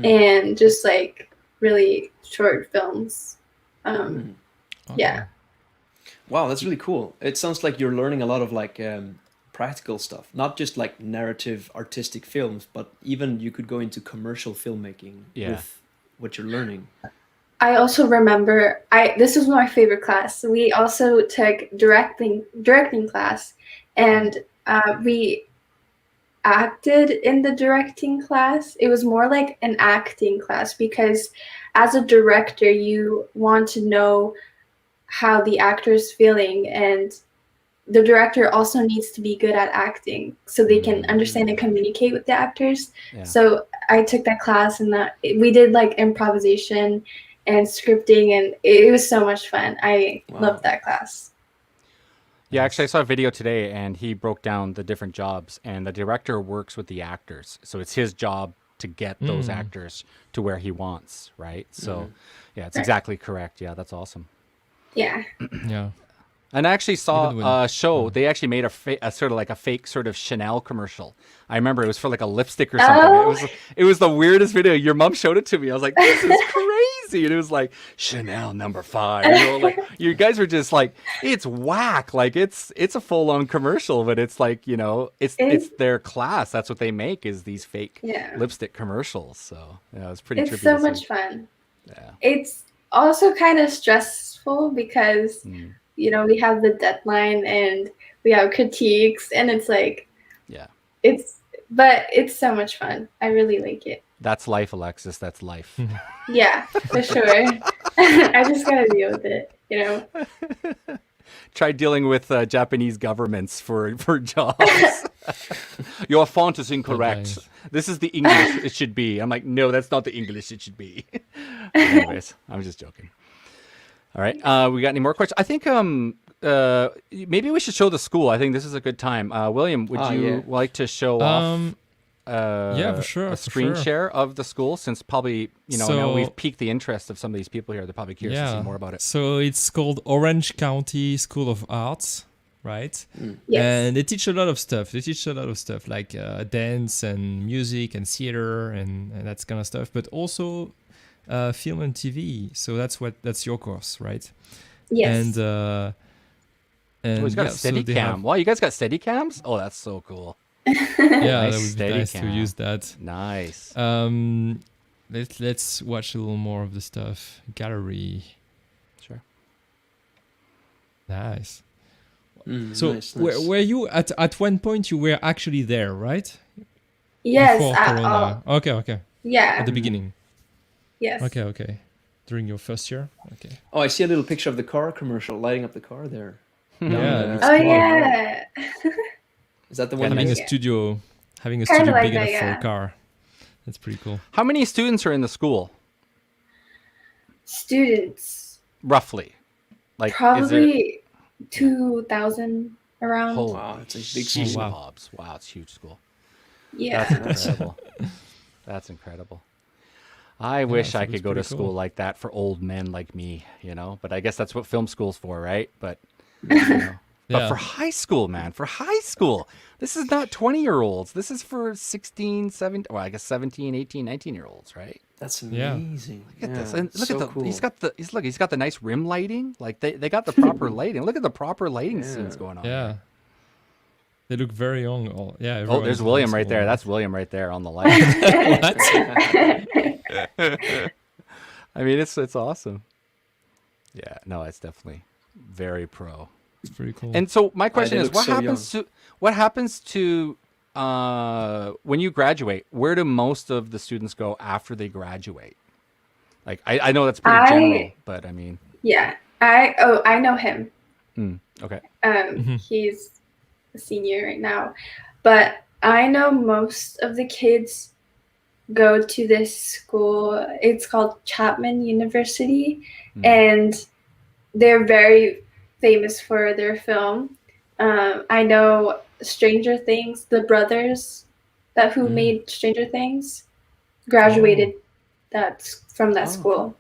[SPEAKER 4] and just like really short films. Yeah.
[SPEAKER 2] Wow, that's really cool. It sounds like you're learning a lot of like practical stuff, not just like narrative artistic films, but even you could go into commercial filmmaking with what you're learning.
[SPEAKER 4] I also remember this was my favorite class. We also took directing class, and we acted in the directing class. It was more like an acting class because as a director, you want to know how the actor is feeling, and the director also needs to be good at acting so they can understand and communicate with the actors. So I took that class, and we did like improvisation and scripting, and it was so much fun. I loved that class.
[SPEAKER 1] Yeah, actually, I saw a video today, and he broke down the different jobs, and the director works with the actors. So it's his job to get those actors to where he wants, right? So, yeah, it's exactly correct. Yeah, that's awesome.
[SPEAKER 4] Yeah.
[SPEAKER 3] Yeah.
[SPEAKER 1] And I actually saw a show. They actually made a sort of like a fake sort of Chanel commercial. I remember it was for like a lipstick or something.
[SPEAKER 4] Oh.
[SPEAKER 1] It was the weirdest video. Your mom showed it to me. I was like, this is crazy. And it was like Chanel number 5. You know, like you guys were just like, it's whack. Like it's a full on commercial, but it's like, you know, it's their class. That's what they make is these fake lipstick commercials. So yeah, it's pretty.
[SPEAKER 4] It's so much fun.
[SPEAKER 1] Yeah.
[SPEAKER 4] It's also kind of stressful because. You know, we have the deadline and we have critiques, and it's like, but it's so much fun. I really like it.
[SPEAKER 1] That's life, Alexis. That's life.
[SPEAKER 4] Yeah, for sure. I just gotta deal with it, you know.
[SPEAKER 1] Try dealing with Japanese governments for jobs. Your font is incorrect. This is the English it should be. I'm like, no, that's not the English it should be. Anyways, I'm just joking. All right. We got any more questions? I think maybe we should show the school. I think this is a good time. William, would you like to show off
[SPEAKER 3] for sure,
[SPEAKER 1] a screen share of the school, since probably, now we've piqued the interest of some of these people here. They're probably curious to see more about it.
[SPEAKER 3] So it's called Orange County School of Arts, right?
[SPEAKER 4] Yes.
[SPEAKER 3] And they teach a lot of stuff. Like dance and music and theater and that kind of stuff, but also film and TV. So that's your course, right?
[SPEAKER 4] Yes.
[SPEAKER 3] And
[SPEAKER 1] he's got a steady cam. Wow, you guys got steady cams? Oh, that's so cool.
[SPEAKER 3] Yeah, that would be nice to use that.
[SPEAKER 1] Nice.
[SPEAKER 3] Let's watch a little more of the stuff. Gallery.
[SPEAKER 1] Sure.
[SPEAKER 3] Nice.
[SPEAKER 2] So
[SPEAKER 3] nice. Were you at one point you were actually there, right?
[SPEAKER 4] Yes.
[SPEAKER 3] Before Corona. Okay.
[SPEAKER 4] Yeah.
[SPEAKER 3] At the beginning.
[SPEAKER 4] Yes.
[SPEAKER 3] Okay. During your first year? Okay.
[SPEAKER 2] Oh, I see a little picture of the car commercial lighting up the car there.
[SPEAKER 3] Yeah.
[SPEAKER 4] Oh, yeah.
[SPEAKER 2] Is that the one?
[SPEAKER 3] Having a studio big enough for a car. That's pretty cool.
[SPEAKER 1] How many students are in the school?
[SPEAKER 4] Students.
[SPEAKER 1] Roughly. Like
[SPEAKER 4] probably 2,000 around.
[SPEAKER 1] Oh,
[SPEAKER 2] wow, it's a big school.
[SPEAKER 1] Wow, it's a huge school.
[SPEAKER 4] Yeah.
[SPEAKER 1] That's incredible. That's incredible. I wish I could go to school like that for old men like me, but I guess that's what film school's for, right? But But for high school, man, this is not 20-year-olds. This is for 16, 17, well, I guess 17, 18, 19-year-olds, right?
[SPEAKER 2] That's amazing.
[SPEAKER 1] Look at this. And look at cool. He's got the nice rim lighting. Like they got the proper lighting. Look at the proper lighting scenes going on.
[SPEAKER 3] Yeah. They look very young. Yeah.
[SPEAKER 1] Oh, there's William right there. That's William right there on the light. I mean, it's awesome. Yeah, no, it's definitely very pro.
[SPEAKER 3] It's pretty cool.
[SPEAKER 1] And so my question
[SPEAKER 2] they
[SPEAKER 1] is,
[SPEAKER 2] look
[SPEAKER 1] what
[SPEAKER 2] so
[SPEAKER 1] happens to when you graduate? Where do most of the students go after they graduate? Like, I know that's pretty general, but I mean,
[SPEAKER 4] Yeah. I know him.
[SPEAKER 1] okay.
[SPEAKER 4] He's a senior right now, but I know most of the kids go to this school. It's called Chapman University, and they're very famous for their film. I know Stranger Things, the brothers who made Stranger Things, graduated from that school,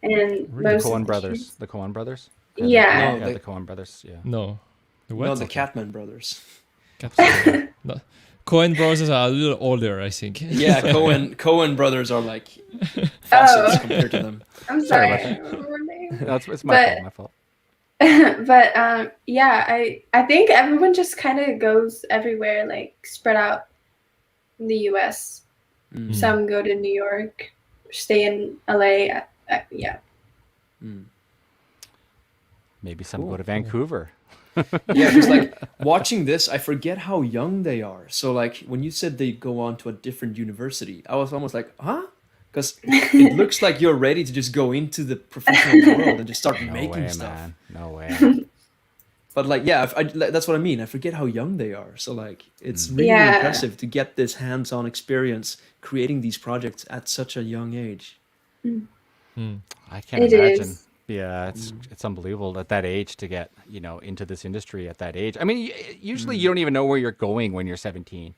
[SPEAKER 4] and
[SPEAKER 3] Really?
[SPEAKER 1] The
[SPEAKER 4] most
[SPEAKER 1] Coen
[SPEAKER 4] of
[SPEAKER 1] brothers.
[SPEAKER 4] kids,
[SPEAKER 1] The Coen brothers.
[SPEAKER 4] Yeah.
[SPEAKER 2] No,
[SPEAKER 1] The Coen brothers. Yeah.
[SPEAKER 3] No. The what?
[SPEAKER 2] No, the Catman brothers.
[SPEAKER 3] No. Coen brothers are a little older, I think.
[SPEAKER 2] Yeah, Coen brothers are like fossils compared to them.
[SPEAKER 4] I'm
[SPEAKER 1] Sorry
[SPEAKER 4] sorry.
[SPEAKER 1] about
[SPEAKER 4] I don't remember her name.
[SPEAKER 1] No, it's my fault.
[SPEAKER 4] But yeah, I think everyone just kind of goes everywhere, like spread out in the U.S. Some go to New York, stay in LA. Yeah.
[SPEAKER 1] Maybe some go to Vancouver.
[SPEAKER 2] Yeah, because like watching this, I forget how young they are. So like when you said they go on to a different university, I was almost like, huh? Because it looks like you're ready to just go into the professional world and just start making
[SPEAKER 1] way,
[SPEAKER 2] stuff.
[SPEAKER 1] man. No way.
[SPEAKER 2] But like, yeah, that's what I mean. I forget how young they are. So like, it's really
[SPEAKER 4] Yeah.
[SPEAKER 2] impressive to get this hands-on experience creating these projects at such a young age.
[SPEAKER 1] I can't
[SPEAKER 4] It
[SPEAKER 1] imagine.
[SPEAKER 4] is.
[SPEAKER 1] Yeah, it's unbelievable at that age to get, into this industry at that age. I mean, usually you don't even know where you're going when you're 17.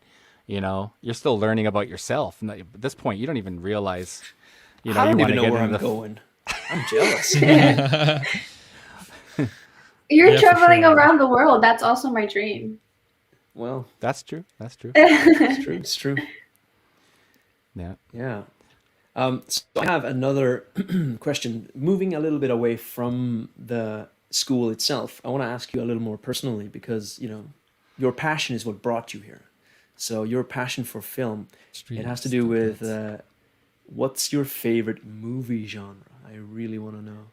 [SPEAKER 1] You're still learning about yourself. And at this point, you don't even realize,
[SPEAKER 2] I don't
[SPEAKER 1] you
[SPEAKER 2] even know
[SPEAKER 1] get
[SPEAKER 2] where
[SPEAKER 1] into
[SPEAKER 2] I'm going. I'm jealous.
[SPEAKER 4] You're
[SPEAKER 3] Yeah, for
[SPEAKER 4] traveling
[SPEAKER 3] sure.
[SPEAKER 4] around the world. That's also my dream.
[SPEAKER 2] Well,
[SPEAKER 1] That's true. That's true.
[SPEAKER 2] it's true. It's true.
[SPEAKER 1] Yeah.
[SPEAKER 2] Yeah. So I have another question. Moving a little bit away from the school itself, I want to ask you a little more personally because, your passion is what brought you here. So your passion for film, it has to do with what's your favorite movie genre? I really want to know.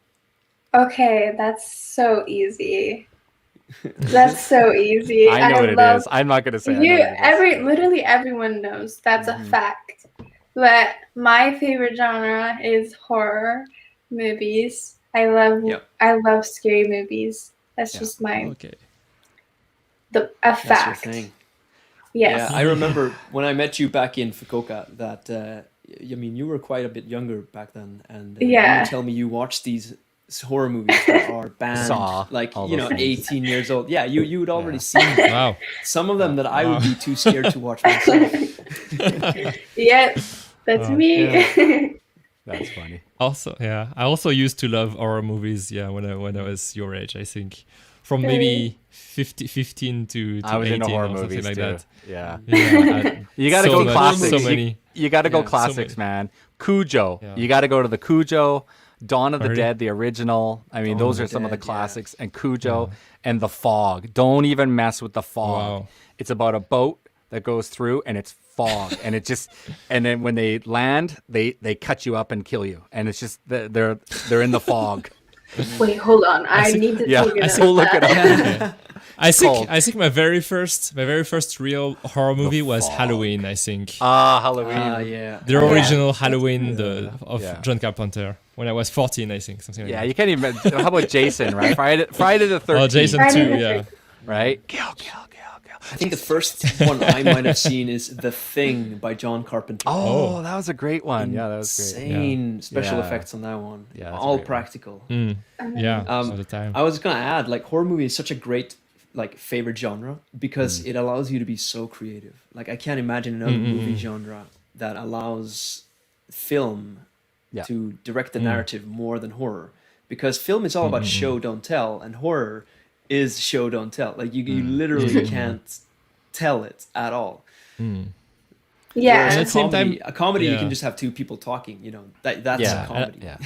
[SPEAKER 4] Okay, that's so easy. That's so easy.
[SPEAKER 1] I know what it is. I'm not going to say I know what it is.
[SPEAKER 4] Literally everyone knows. That's a fact. But my favorite genre is horror movies. I love scary movies. That's just
[SPEAKER 3] Okay.
[SPEAKER 4] a
[SPEAKER 2] That's
[SPEAKER 4] fact.
[SPEAKER 2] your thing.
[SPEAKER 4] Yes.
[SPEAKER 2] Yeah, I remember when I met you back in Fukuoka that, you were quite a bit younger back then. And you would tell me you watched these horror movies that are banned,
[SPEAKER 1] Saw,
[SPEAKER 2] like,
[SPEAKER 1] all those things.
[SPEAKER 2] 18 years old. Yeah, you would already seen them.
[SPEAKER 3] Wow.
[SPEAKER 2] Some of them that I would be too scared to watch myself.
[SPEAKER 4] Yep, that's me.
[SPEAKER 2] Yeah.
[SPEAKER 1] That's funny.
[SPEAKER 3] Also, yeah, I also used to love horror movies. Yeah, when I was your age, I think, from maybe 15 to
[SPEAKER 1] I was
[SPEAKER 3] 18
[SPEAKER 1] into horror
[SPEAKER 3] or something
[SPEAKER 1] movies
[SPEAKER 3] like
[SPEAKER 1] too.
[SPEAKER 3] that.
[SPEAKER 1] Yeah.
[SPEAKER 3] You
[SPEAKER 1] got to go
[SPEAKER 3] much,
[SPEAKER 1] classics.
[SPEAKER 3] So many.
[SPEAKER 1] You got to go
[SPEAKER 3] Yeah, so
[SPEAKER 1] classics,
[SPEAKER 3] many.
[SPEAKER 1] man. Cujo.
[SPEAKER 3] Yeah.
[SPEAKER 1] You got to go to the Cujo, Dawn of the
[SPEAKER 3] Really?
[SPEAKER 1] Dead, the original. I mean,
[SPEAKER 2] Dawn
[SPEAKER 1] those
[SPEAKER 2] of
[SPEAKER 1] are
[SPEAKER 2] the
[SPEAKER 1] some of the
[SPEAKER 2] Dead, yeah.
[SPEAKER 1] classics. And Cujo and The Fog. Don't even mess with The Fog.
[SPEAKER 3] Wow.
[SPEAKER 1] It's about a boat that goes through and it's fog. And then when they land, they cut you up and kill you. And it's just, they're in the fog.
[SPEAKER 4] Wait, hold on. I need to
[SPEAKER 1] Yeah,
[SPEAKER 4] take a
[SPEAKER 1] go look it up.
[SPEAKER 3] Okay. I
[SPEAKER 1] cold.
[SPEAKER 3] think my very first real horror movie was
[SPEAKER 1] Fog.
[SPEAKER 3] Halloween. I think
[SPEAKER 1] Halloween.
[SPEAKER 2] Yeah.
[SPEAKER 3] the original Halloween of
[SPEAKER 1] Yeah.
[SPEAKER 3] John Carpenter when I was 14. I think something like
[SPEAKER 1] Yeah,
[SPEAKER 3] that.
[SPEAKER 1] you can't even. How about Jason, right? Friday the 13th.
[SPEAKER 3] Oh, Jason
[SPEAKER 4] Friday
[SPEAKER 3] too.
[SPEAKER 4] the
[SPEAKER 3] Yeah.
[SPEAKER 1] Right? Kill.
[SPEAKER 2] I think the first one I might have seen is The Thing by John Carpenter.
[SPEAKER 1] Oh, that was a great one. Yeah, that was great.
[SPEAKER 2] Insane special
[SPEAKER 1] Yeah.
[SPEAKER 2] effects on that one.
[SPEAKER 1] Yeah, that's a
[SPEAKER 2] All
[SPEAKER 1] great one.
[SPEAKER 2] practical.
[SPEAKER 3] Yeah. All the time.
[SPEAKER 2] I was gonna add, like, horror movie is such a great favorite genre because it allows you to be so creative. Like, I can't imagine another movie genre that allows film
[SPEAKER 1] Yeah.
[SPEAKER 2] to direct the narrative more than horror, because film is all about show don't tell, and horror is show don't tell. Like, you literally can't tell it at all.
[SPEAKER 4] Yeah.
[SPEAKER 2] Whereas
[SPEAKER 3] And at the same time-
[SPEAKER 2] a comedy you
[SPEAKER 3] yeah.
[SPEAKER 2] can just have two people talking. That's
[SPEAKER 1] Yeah,
[SPEAKER 2] a comedy.
[SPEAKER 1] yeah.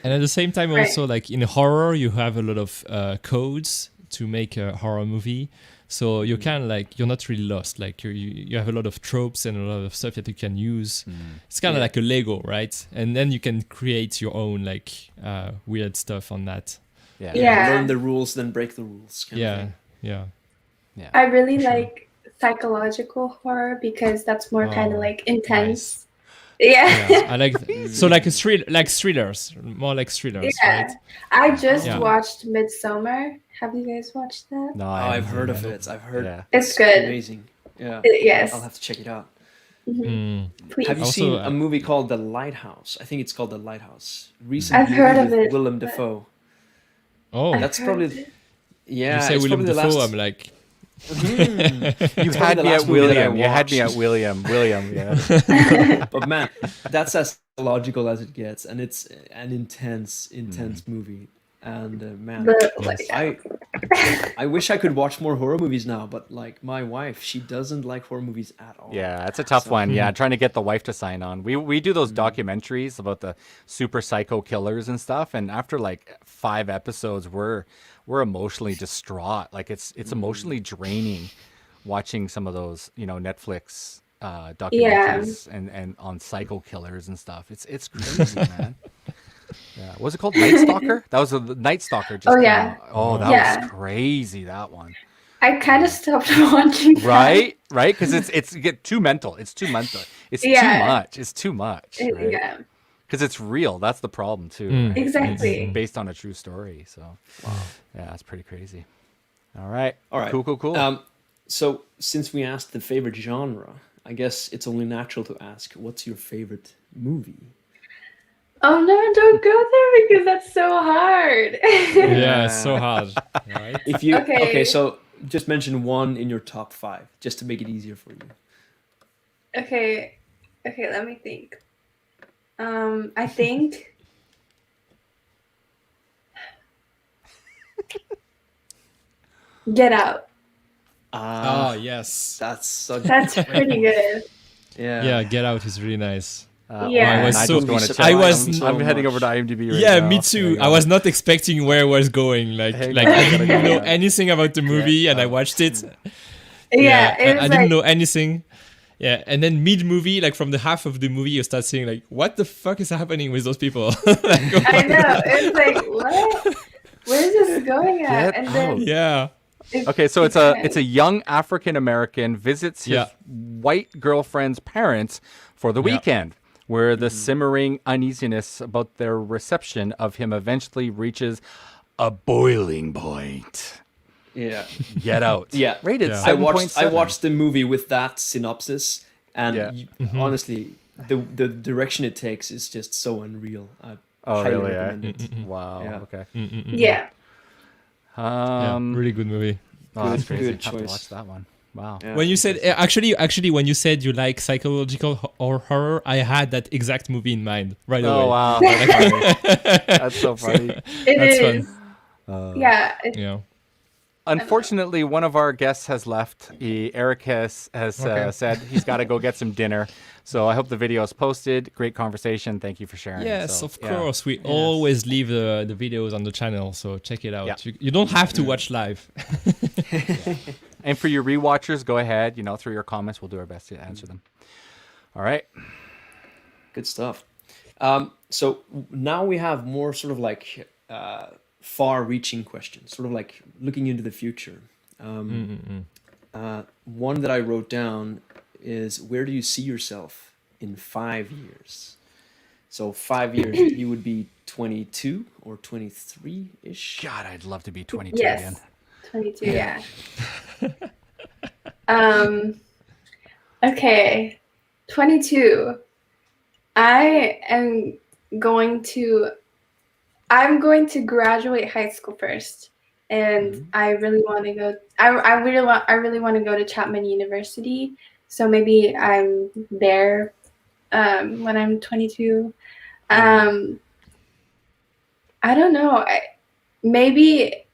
[SPEAKER 3] And at the same time,
[SPEAKER 4] Right.
[SPEAKER 3] also like in horror, you have a lot of codes to make a horror movie. So you're kind of like, you're not really lost. Like you have a lot of tropes and a lot of stuff that you can use. It's kind of like a Lego, right? And then you can create your own like weird stuff on that.
[SPEAKER 1] Yeah.
[SPEAKER 4] Yeah.
[SPEAKER 2] Learn the rules, then break the rules. Kind of
[SPEAKER 3] Yeah,
[SPEAKER 2] thing.
[SPEAKER 3] yeah.
[SPEAKER 4] I really like psychological horror because that's more kind of
[SPEAKER 3] Oh,
[SPEAKER 4] like intense.
[SPEAKER 3] nice.
[SPEAKER 4] Yeah.
[SPEAKER 3] Yeah, I like so like a like thrillers, more like thrillers,
[SPEAKER 4] Yeah.
[SPEAKER 3] right?
[SPEAKER 4] I just
[SPEAKER 3] Yeah.
[SPEAKER 4] watched Midsummer. Have you guys watched that?
[SPEAKER 1] No,
[SPEAKER 2] Oh,
[SPEAKER 1] I
[SPEAKER 2] I've
[SPEAKER 1] haven't
[SPEAKER 2] heard
[SPEAKER 1] seen
[SPEAKER 2] of
[SPEAKER 1] it.
[SPEAKER 2] it. I've heard
[SPEAKER 1] Yeah.
[SPEAKER 4] It's good.
[SPEAKER 2] amazing. Yeah,
[SPEAKER 4] Yes.
[SPEAKER 2] I'll have to check it out.
[SPEAKER 4] Please.
[SPEAKER 2] Have you
[SPEAKER 3] Also,
[SPEAKER 2] seen a movie called The Lighthouse? I think it's called The Lighthouse. Recent
[SPEAKER 4] I've
[SPEAKER 2] movie
[SPEAKER 4] heard of
[SPEAKER 2] with
[SPEAKER 4] it,
[SPEAKER 2] Willem
[SPEAKER 4] but-
[SPEAKER 2] Dafoe.
[SPEAKER 3] Oh,
[SPEAKER 2] That's
[SPEAKER 4] I've heard
[SPEAKER 2] probably
[SPEAKER 4] of it.
[SPEAKER 2] yeah.
[SPEAKER 3] you say
[SPEAKER 2] it's
[SPEAKER 3] William
[SPEAKER 2] probably the
[SPEAKER 3] Dafoe,
[SPEAKER 2] last.
[SPEAKER 3] I'm like,
[SPEAKER 1] You
[SPEAKER 2] probably
[SPEAKER 1] had
[SPEAKER 2] the
[SPEAKER 1] me
[SPEAKER 2] last
[SPEAKER 1] at
[SPEAKER 2] movie that I
[SPEAKER 1] William. You had me at
[SPEAKER 2] watched.
[SPEAKER 1] William. William, yeah.
[SPEAKER 2] But man, that's as logical as it gets, and it's an intense movie. And man,
[SPEAKER 4] The
[SPEAKER 3] Yes.
[SPEAKER 2] I wish I could watch more horror movies now, but like my wife, she doesn't like horror movies at all.
[SPEAKER 1] Yeah, it's a tough one. Yeah, trying to get the wife to sign on. We do those documentaries about the super psycho killers and stuff, and after like 5 episodes, we're emotionally distraught. Like it's emotionally draining watching some of those, Netflix documentaries and on psycho killers and stuff. It's crazy, man. Yeah, what was it called? Night Stalker? That was the Night Stalker. Just
[SPEAKER 4] Oh,
[SPEAKER 1] came
[SPEAKER 4] yeah.
[SPEAKER 1] out. Oh, that
[SPEAKER 4] Yeah.
[SPEAKER 1] was crazy. That one.
[SPEAKER 4] I kind of stopped watching that.
[SPEAKER 1] Right, because it's get too mental. It's too mental. It's
[SPEAKER 4] Yeah.
[SPEAKER 1] too much. It's too much. Right?
[SPEAKER 4] Yeah.
[SPEAKER 1] Because it's real. That's the problem too. Right?
[SPEAKER 4] Exactly.
[SPEAKER 1] It's based on a true story. So, yeah, that's pretty crazy. All right.
[SPEAKER 2] All right.
[SPEAKER 1] Cool.
[SPEAKER 2] So since we asked the favorite genre, I guess it's only natural to ask, what's your favorite movie?
[SPEAKER 4] Oh no, don't go there because that's so hard.
[SPEAKER 3] yeah, it's so hard, right?
[SPEAKER 2] If you
[SPEAKER 4] Okay.
[SPEAKER 2] so just mention one in your top 5, just to make it easier for you.
[SPEAKER 4] Okay, let me think. I think Get Out.
[SPEAKER 3] Oh yes,
[SPEAKER 2] That's such.
[SPEAKER 4] That's pretty good.
[SPEAKER 3] yeah. Get Out is really nice.
[SPEAKER 4] Yeah.
[SPEAKER 3] I was
[SPEAKER 1] I
[SPEAKER 3] so-
[SPEAKER 1] just wanna check.
[SPEAKER 3] I was-
[SPEAKER 1] I'm heading over to IMDb right
[SPEAKER 3] Yeah,
[SPEAKER 1] now.
[SPEAKER 3] me
[SPEAKER 1] Hang
[SPEAKER 3] too.
[SPEAKER 1] on.
[SPEAKER 3] I was not expecting where I was going. Like
[SPEAKER 1] Hang
[SPEAKER 3] like
[SPEAKER 1] on,
[SPEAKER 3] I
[SPEAKER 1] I gotta
[SPEAKER 3] didn't
[SPEAKER 1] go
[SPEAKER 3] know
[SPEAKER 1] back.
[SPEAKER 3] anything about the movie, and I watched it.
[SPEAKER 4] Yeah,
[SPEAKER 3] I
[SPEAKER 4] it was
[SPEAKER 3] didn't
[SPEAKER 4] like,
[SPEAKER 3] know anything. Yeah, and then mid movie, like from the half of the movie, you start saying like, "What the fuck is happening with those people?"
[SPEAKER 4] I know. It's like, what? Where's this going at?
[SPEAKER 1] Get
[SPEAKER 4] And then
[SPEAKER 1] Out.
[SPEAKER 3] Yeah,
[SPEAKER 1] Okay, so it's a young African American visits his
[SPEAKER 3] Yeah.
[SPEAKER 1] white girlfriend's parents for the
[SPEAKER 3] Yeah.
[SPEAKER 1] weekend, where the simmering uneasiness about their reception of him eventually reaches a boiling point.
[SPEAKER 2] Yeah.
[SPEAKER 1] Get Out.
[SPEAKER 2] Yeah.
[SPEAKER 1] Rated
[SPEAKER 3] Yeah.
[SPEAKER 1] 7.7.
[SPEAKER 2] I watched the movie with that synopsis, and
[SPEAKER 1] Yeah.
[SPEAKER 2] honestly, the direction it takes is just so unreal. I
[SPEAKER 1] Oh,
[SPEAKER 2] highly
[SPEAKER 1] really?
[SPEAKER 2] recommend it.
[SPEAKER 1] Wow.
[SPEAKER 2] Yeah.
[SPEAKER 1] Okay.
[SPEAKER 4] yeah.
[SPEAKER 3] yeah, really good movie.
[SPEAKER 1] Oh, that's
[SPEAKER 2] Good-
[SPEAKER 1] crazy.
[SPEAKER 2] good
[SPEAKER 1] Have to
[SPEAKER 2] choice.
[SPEAKER 1] watch that one. Wow.
[SPEAKER 2] Yeah.
[SPEAKER 3] When you said actually when you said you like psychological or horror, I had that exact movie in mind right away.
[SPEAKER 1] Oh, wow. That's funny. That's so funny.
[SPEAKER 4] It
[SPEAKER 3] That's
[SPEAKER 4] is.
[SPEAKER 3] fun.
[SPEAKER 4] Yeah.
[SPEAKER 3] Yeah.
[SPEAKER 1] Unfortunately, one of our guests has left. Eric has said he's got to go get some dinner. So I hope the video is posted. Great conversation. Thank you for sharing.
[SPEAKER 3] Yes,
[SPEAKER 1] So,
[SPEAKER 3] of
[SPEAKER 1] yeah.
[SPEAKER 3] course. We always leave the videos on the channel, so check it out.
[SPEAKER 1] Yeah.
[SPEAKER 3] You don't have to watch live.
[SPEAKER 1] And for your rewatchers, go ahead. Through your comments, we'll do our best to answer them. All right.
[SPEAKER 2] Good stuff. So now we have more sort of like far-reaching questions, sort of like looking into the future. One that I wrote down is, where do you see yourself in 5 years? So 5 years, you would be 22 or 23-ish.
[SPEAKER 1] God, I'd love to be 22
[SPEAKER 4] Yes.
[SPEAKER 1] again.
[SPEAKER 4] 22. Yeah. Okay. 22. I'm going to graduate high school first, and I really want to go. I really want to go to Chapman University. So maybe I'm there when I'm 22. I don't know. Maybe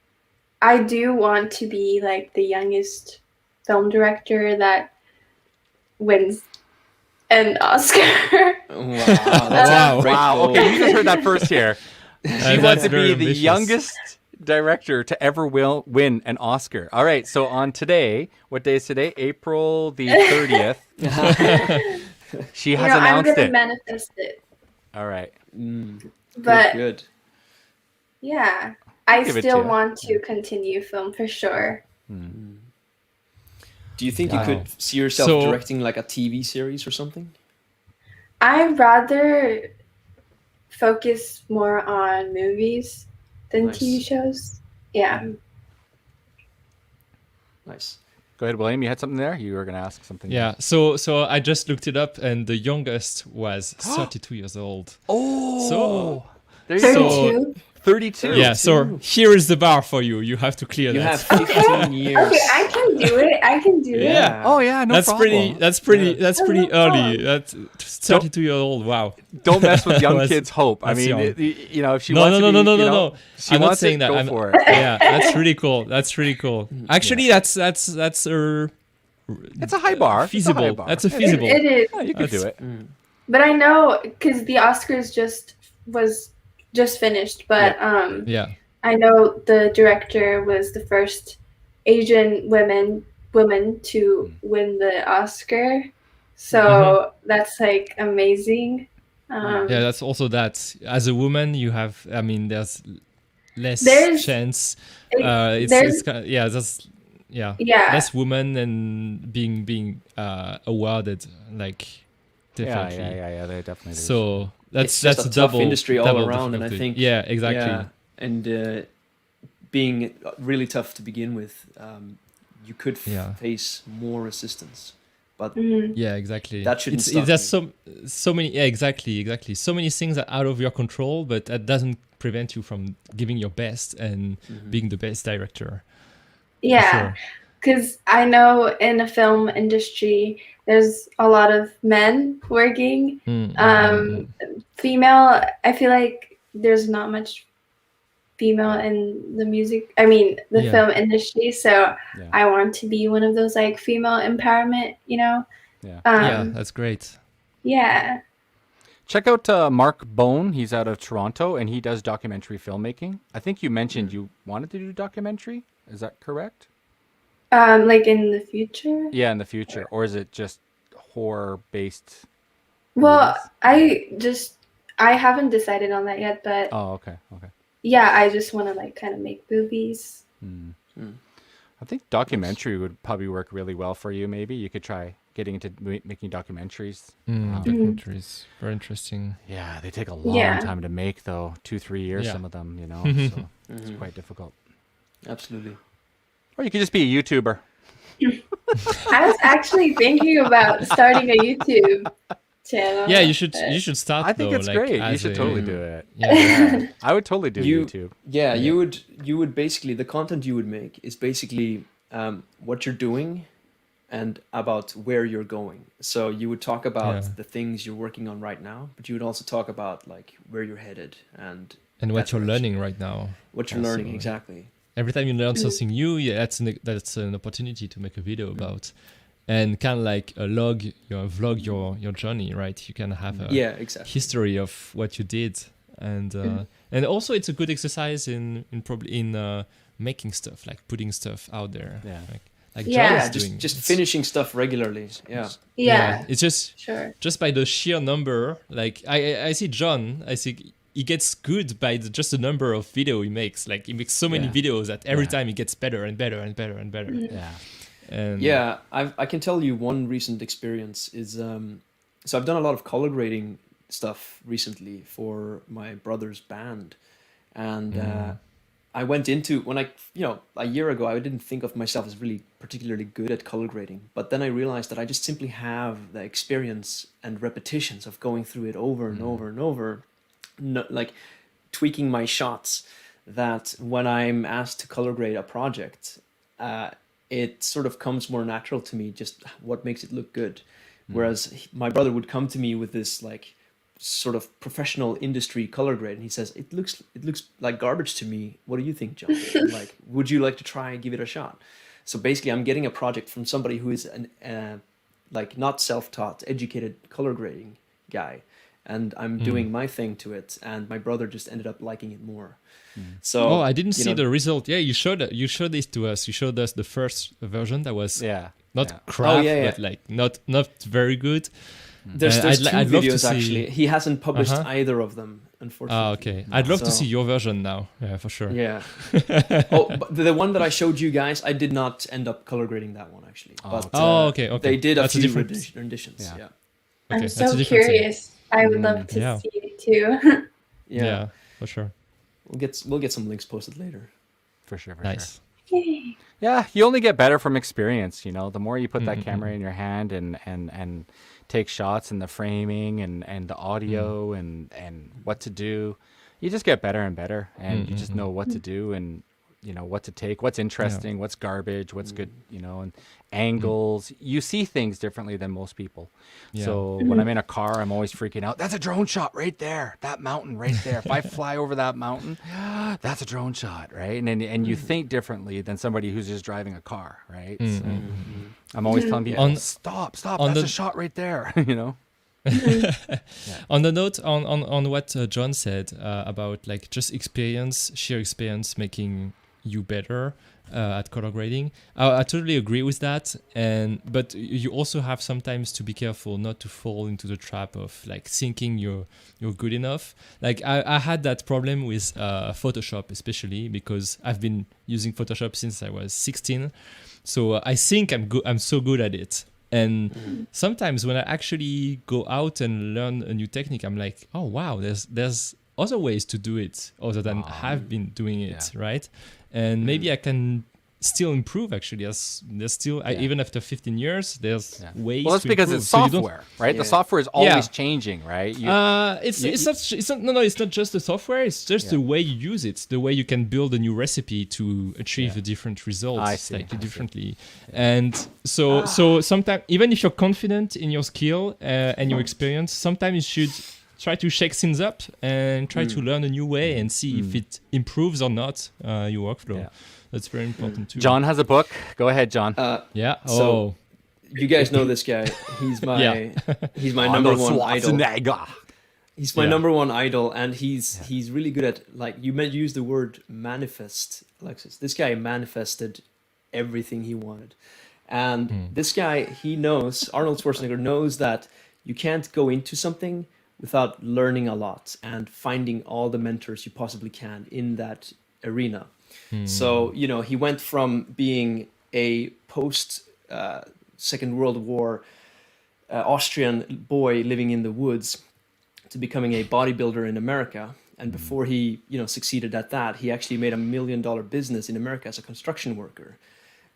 [SPEAKER 4] I do want to be like the youngest film director that wins an Oscar.
[SPEAKER 2] Wow, that's
[SPEAKER 3] Wow.
[SPEAKER 2] a great
[SPEAKER 1] Wow.
[SPEAKER 2] goal.
[SPEAKER 1] Okay, you just heard that first here. She wants
[SPEAKER 3] That's
[SPEAKER 1] to
[SPEAKER 3] very
[SPEAKER 1] be the
[SPEAKER 3] ambitious.
[SPEAKER 1] youngest director to ever win an Oscar. All right. So on today, what day is today? April the 30th. She has
[SPEAKER 4] I'm
[SPEAKER 1] announced
[SPEAKER 4] gonna
[SPEAKER 1] it.
[SPEAKER 4] manifest it.
[SPEAKER 1] All right.
[SPEAKER 2] Good,
[SPEAKER 4] But
[SPEAKER 2] good.
[SPEAKER 4] yeah, I
[SPEAKER 1] give it
[SPEAKER 4] still
[SPEAKER 1] to you.
[SPEAKER 4] want to continue film for sure.
[SPEAKER 2] Do you think you
[SPEAKER 3] Wow.
[SPEAKER 2] could see yourself
[SPEAKER 3] So-
[SPEAKER 2] directing like a TV series or something?
[SPEAKER 4] I'd rather focus more on movies than
[SPEAKER 2] Nice.
[SPEAKER 4] TV shows. Yeah.
[SPEAKER 2] Nice.
[SPEAKER 1] Go ahead, William. You had something there. You were going to ask something.
[SPEAKER 3] Yeah, so I just looked it up, and the youngest was 32 years old.
[SPEAKER 1] Oh.
[SPEAKER 3] So-
[SPEAKER 1] there you go.
[SPEAKER 4] 32?
[SPEAKER 1] 32.
[SPEAKER 3] Yeah, so here is the bar for you. You have to clear
[SPEAKER 2] You
[SPEAKER 3] that.
[SPEAKER 2] have 15 years.
[SPEAKER 4] Okay, I can do it. I can do it.
[SPEAKER 3] Yeah.
[SPEAKER 1] Oh yeah, no
[SPEAKER 3] that's
[SPEAKER 1] problem.
[SPEAKER 3] pretty. That's pretty
[SPEAKER 4] no
[SPEAKER 3] early.
[SPEAKER 4] problem.
[SPEAKER 3] That's 32-year-old. Wow.
[SPEAKER 1] Don't mess with young
[SPEAKER 3] Was-
[SPEAKER 1] kids' hope. I
[SPEAKER 3] that's
[SPEAKER 1] mean,
[SPEAKER 3] young.
[SPEAKER 1] you know, if she
[SPEAKER 3] No,
[SPEAKER 1] wants
[SPEAKER 3] no,
[SPEAKER 1] to
[SPEAKER 3] no,
[SPEAKER 1] be,
[SPEAKER 3] no,
[SPEAKER 1] you
[SPEAKER 3] no,
[SPEAKER 1] know,
[SPEAKER 3] no.
[SPEAKER 1] she
[SPEAKER 3] I'm not
[SPEAKER 1] wants
[SPEAKER 3] saying
[SPEAKER 1] it,
[SPEAKER 3] that.
[SPEAKER 1] go
[SPEAKER 3] I'm-
[SPEAKER 1] for it.
[SPEAKER 3] Yeah, that's really cool. That's really cool. Actually, that's a
[SPEAKER 1] It's a high bar. It's a
[SPEAKER 3] feasible.
[SPEAKER 1] high bar.
[SPEAKER 3] That's a
[SPEAKER 1] Yeah,
[SPEAKER 3] feasible.
[SPEAKER 4] It is.
[SPEAKER 1] Yeah, you could do it.
[SPEAKER 4] But I know because the Oscars was just finished, but
[SPEAKER 3] Yeah.
[SPEAKER 4] I know the director was the first Asian woman to win the Oscar. So that's like amazing.
[SPEAKER 3] Yeah, that's also that. As a woman, you have. I mean, there's less
[SPEAKER 4] There's-
[SPEAKER 3] chance.
[SPEAKER 4] there's-
[SPEAKER 3] It's kind of, yeah. That's yeah.
[SPEAKER 4] Yeah.
[SPEAKER 3] Less women and being awarded like
[SPEAKER 1] Yeah,
[SPEAKER 3] definitely.
[SPEAKER 1] yeah. They definitely do.
[SPEAKER 3] So
[SPEAKER 2] It's
[SPEAKER 3] that's
[SPEAKER 2] just
[SPEAKER 3] a
[SPEAKER 2] a tough
[SPEAKER 3] double
[SPEAKER 2] industry all
[SPEAKER 3] double
[SPEAKER 2] around, and I
[SPEAKER 3] difficulty.
[SPEAKER 2] think
[SPEAKER 3] yeah, exactly.
[SPEAKER 2] Yeah, and being really tough to begin with, you could
[SPEAKER 3] Yeah.
[SPEAKER 2] face more resistance, but
[SPEAKER 3] Yeah, exactly.
[SPEAKER 2] That shouldn't
[SPEAKER 3] It's
[SPEAKER 2] stop
[SPEAKER 3] there's so many. Yeah, exactly. So many things are out of your control, but that doesn't prevent you from giving your best and being the best director.
[SPEAKER 4] Yeah.
[SPEAKER 3] Sure.
[SPEAKER 4] Because I know in the film industry, there's a lot of men working. Female, I feel like there's not much female in the music. I mean, the
[SPEAKER 3] Yeah.
[SPEAKER 4] film industry. So
[SPEAKER 1] Yeah.
[SPEAKER 4] I want to be one of those like female empowerment.
[SPEAKER 1] Yeah.
[SPEAKER 3] Yeah, that's great.
[SPEAKER 4] Yeah.
[SPEAKER 1] Check out Mark Bone. He's out of Toronto, and he does documentary filmmaking. I think you mentioned you wanted to do documentary. Is that correct?
[SPEAKER 4] Like in the future.
[SPEAKER 1] Yeah, in the future, or is it just horror-based?
[SPEAKER 4] Well,
[SPEAKER 1] movies?
[SPEAKER 4] I haven't decided on that yet, but
[SPEAKER 1] Oh, okay.
[SPEAKER 4] yeah, I just want to like kind of make movies.
[SPEAKER 1] I think documentary would probably work really well for you. Maybe you could try getting into making documentaries.
[SPEAKER 3] Documentaries, very interesting.
[SPEAKER 1] Yeah, they take a long
[SPEAKER 4] Yeah.
[SPEAKER 1] time to make, though. 2-3 years,
[SPEAKER 3] Yeah.
[SPEAKER 1] some of them, you know. So it's quite difficult.
[SPEAKER 2] absolutely.
[SPEAKER 1] Or you could just be a YouTuber.
[SPEAKER 4] I was actually thinking about starting a YouTube channel.
[SPEAKER 3] Yeah, you should start.
[SPEAKER 1] I think
[SPEAKER 3] though,
[SPEAKER 1] it's
[SPEAKER 3] like,
[SPEAKER 1] great. You
[SPEAKER 3] as
[SPEAKER 1] should
[SPEAKER 3] a-
[SPEAKER 1] totally do it.
[SPEAKER 3] Yeah.
[SPEAKER 1] I would totally do YouTube.
[SPEAKER 2] Yeah, you would basically, the content you would make is basically what you're doing and about where you're going. So you would talk about
[SPEAKER 3] Yeah.
[SPEAKER 2] the things you're working on right now, but you would also talk about like where you're headed and
[SPEAKER 3] And what
[SPEAKER 2] that
[SPEAKER 3] you're
[SPEAKER 2] direction.
[SPEAKER 3] learning right now.
[SPEAKER 2] What you're
[SPEAKER 3] Also,
[SPEAKER 2] learning exactly.
[SPEAKER 3] Every time you learn something new, yeah, that's an opportunity to make a video about, and kind of like vlog your journey, right? You can have a
[SPEAKER 2] Yeah, exactly.
[SPEAKER 3] history of what you did, and also it's a good exercise in making stuff, like putting stuff out there.
[SPEAKER 1] Yeah.
[SPEAKER 3] Like
[SPEAKER 4] Yeah.
[SPEAKER 3] John
[SPEAKER 2] Yeah,
[SPEAKER 3] is doing.
[SPEAKER 2] just
[SPEAKER 3] It's-
[SPEAKER 2] finishing stuff regularly. Yeah.
[SPEAKER 4] Yeah.
[SPEAKER 3] It's just
[SPEAKER 4] Sure.
[SPEAKER 3] by the sheer number. Like I see John. I see he gets good by just the number of video he makes. Like he makes so many
[SPEAKER 1] Yeah.
[SPEAKER 3] videos that every
[SPEAKER 1] Yeah.
[SPEAKER 3] time he gets better and better and better and better.
[SPEAKER 1] Yeah.
[SPEAKER 3] And
[SPEAKER 2] Yeah, I can tell you one recent experience is so I've done a lot of color grading stuff recently for my brother's band, and I went into when a year ago I didn't think of myself as really particularly good at color grading, but then I realized that I just simply have the experience and repetitions of going through it over and over and over, like tweaking my shots, that when I'm asked to color grade a project, it sort of comes more natural to me, just what makes it look good. Whereas my brother would come to me with this like sort of professional industry color grade, and he says, it looks like garbage to me. What do you think, John? Like, would you like to try and give it a shot? So basically I'm getting a project from somebody who is an like not self-taught, educated color grading guy, and I'm doing my thing to it, and my brother just ended up liking it more. So
[SPEAKER 3] I didn't
[SPEAKER 2] you
[SPEAKER 3] see
[SPEAKER 2] know,
[SPEAKER 3] the result. Yeah, you showed this to us. You showed us the first version that was
[SPEAKER 1] Yeah.
[SPEAKER 3] not
[SPEAKER 1] yeah.
[SPEAKER 3] crap,
[SPEAKER 2] yeah.
[SPEAKER 3] but like not very good.
[SPEAKER 2] There's
[SPEAKER 3] I'd
[SPEAKER 2] two
[SPEAKER 3] love to
[SPEAKER 2] videos
[SPEAKER 3] see-
[SPEAKER 2] actually. He hasn't published
[SPEAKER 3] Uh-huh.
[SPEAKER 2] either of them, unfortunately.
[SPEAKER 3] Okay. I'd love to
[SPEAKER 2] So-
[SPEAKER 3] see your version now. Yeah, for sure.
[SPEAKER 2] Yeah. Oh, but the one that I showed you guys, I did not end up color grading that one actually. But
[SPEAKER 3] Okay.
[SPEAKER 2] they did a
[SPEAKER 3] That's a
[SPEAKER 2] few
[SPEAKER 3] different-
[SPEAKER 2] renditions.
[SPEAKER 1] Yeah.
[SPEAKER 2] Yeah.
[SPEAKER 3] Okay,
[SPEAKER 4] I'm
[SPEAKER 3] that's a
[SPEAKER 4] so
[SPEAKER 3] different thing.
[SPEAKER 4] curious. I would love to
[SPEAKER 3] Yeah.
[SPEAKER 4] see it too.
[SPEAKER 3] Yeah. For sure.
[SPEAKER 2] We'll get some links posted later.
[SPEAKER 1] For sure.
[SPEAKER 3] Nice.
[SPEAKER 4] Yay.
[SPEAKER 1] Yeah, you only get better from experience. You know, the more you put that camera in your hand and take shots and the framing and the audio and what to do, you just get better and better, and you just know what to do and you know what to take, what's interesting, what's garbage, what's good, you know, and angles. You see things differently than most people.
[SPEAKER 3] Yeah.
[SPEAKER 1] So when I'm in a car, I'm always freaking out. That's a drone shot right there. That mountain right there. If I fly over that mountain, that's a drone shot, right? And you think differently than somebody who's just driving a car, right? So I'm always telling people, stop.
[SPEAKER 3] on
[SPEAKER 1] That's
[SPEAKER 3] the-
[SPEAKER 1] a shot right there, you know?
[SPEAKER 3] On the note on what John said about like just experience, sheer experience making you better at color grading, I totally agree with that. But you also have sometimes to be careful not to fall into the trap of like thinking you're good enough. Like I had that problem with Photoshop, especially because I've been using Photoshop since I was 16. So I think I'm so good at it. And sometimes when I actually go out and learn a new technique, I'm like, oh wow, there's other ways to do it other than I've been doing it, right? And maybe I can still improve. Actually, there's still even after 15 years, there's ways.
[SPEAKER 1] Well, that's
[SPEAKER 3] to
[SPEAKER 1] because
[SPEAKER 3] improve.
[SPEAKER 1] it's
[SPEAKER 3] So you don't-
[SPEAKER 1] software, right?
[SPEAKER 2] Yeah.
[SPEAKER 1] The software is always changing, right?
[SPEAKER 3] It's not just the software. It's just the way you use it, the way you can build a new recipe to achieve a different result
[SPEAKER 1] I see,
[SPEAKER 3] slightly
[SPEAKER 1] I see.
[SPEAKER 3] differently. And so sometimes, even if you're confident in your skill and your experience, sometimes you should try to shake things up and try to learn a new way and see if it improves or not your workflow.
[SPEAKER 1] Yeah.
[SPEAKER 3] That's very important too.
[SPEAKER 1] John has a book. Go ahead, John.
[SPEAKER 3] Yeah.
[SPEAKER 2] So- You guys know this guy. He's my he's my number one idol.
[SPEAKER 1] Schwarzenegger.
[SPEAKER 2] He's my
[SPEAKER 3] Yeah.
[SPEAKER 2] number one idol, and he's really good at, like, you might use the word manifest, Alexis. This guy manifested everything he wanted, and this guy, he knows, Arnold Schwarzenegger knows that you can't go into something without learning a lot and finding all the mentors you possibly can in that arena. So, you know, he went from being a post Second World War Austrian boy living in the woods to becoming a bodybuilder in America. And before he, you know, succeeded at that, he actually made $1 million business in America as a construction worker.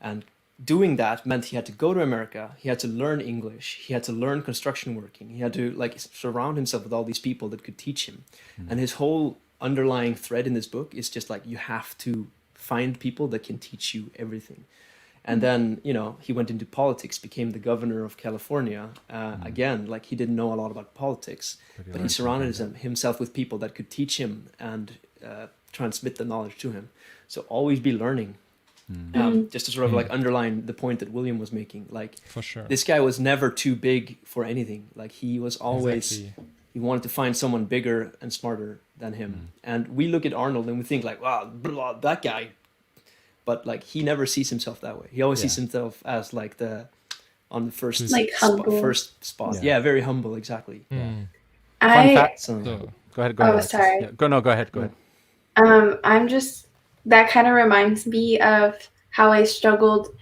[SPEAKER 2] And doing that meant he had to go to America. He had to learn English. He had to learn construction working. He had to, like, surround himself with all these people that could teach him. And his whole underlying thread in this book is just like, you have to find people that can teach you everything. And then, you know, he went into politics, became the governor of California. Again, like, he didn't know a lot about politics, but he surrounded himself with people that could teach him and transmit the knowledge to him. So always be learning. Just to sort of like underline the point that William was making. Like,
[SPEAKER 3] For sure.
[SPEAKER 2] this guy was never too big for anything. Like, he was always,
[SPEAKER 3] Exactly.
[SPEAKER 2] he wanted to find someone bigger and smarter than him. And we look at Arnold and we think like, wow, blah, that guy. But like, he never sees himself that way. He always sees himself as like on the first
[SPEAKER 4] Like humble.
[SPEAKER 2] first spot. Yeah, very humble, exactly.
[SPEAKER 1] Fun
[SPEAKER 4] I
[SPEAKER 1] fact.
[SPEAKER 2] So,
[SPEAKER 1] Go ahead.
[SPEAKER 4] Oh,
[SPEAKER 1] Alexis.
[SPEAKER 4] sorry.
[SPEAKER 1] Yeah, go ahead.
[SPEAKER 4] I'm just, that kind of reminds me of how I struggled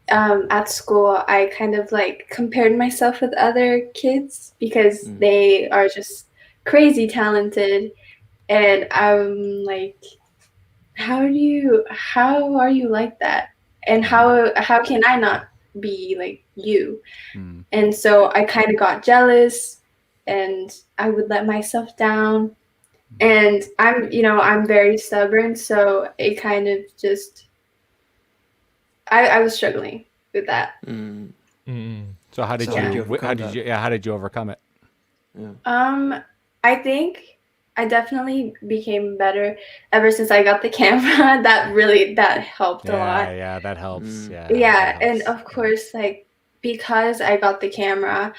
[SPEAKER 4] at school. I kind of like compared myself with other kids because they are just crazy talented, and I'm like, how are you like that? And how can I not be like you? And so I kind of got jealous, and I would let myself down. And I'm very stubborn, so it kind of just, I was struggling with that.
[SPEAKER 1] So how did
[SPEAKER 2] So
[SPEAKER 1] you?
[SPEAKER 2] how did you overcome
[SPEAKER 1] How did
[SPEAKER 2] that?
[SPEAKER 1] you? Yeah, how did you overcome it?
[SPEAKER 4] I think I definitely became better ever since I got the camera. That helped a lot.
[SPEAKER 1] Yeah, that helps. Yeah.
[SPEAKER 4] Yeah,
[SPEAKER 1] that
[SPEAKER 4] and
[SPEAKER 1] helps.
[SPEAKER 4] of course, like, because I got the camera,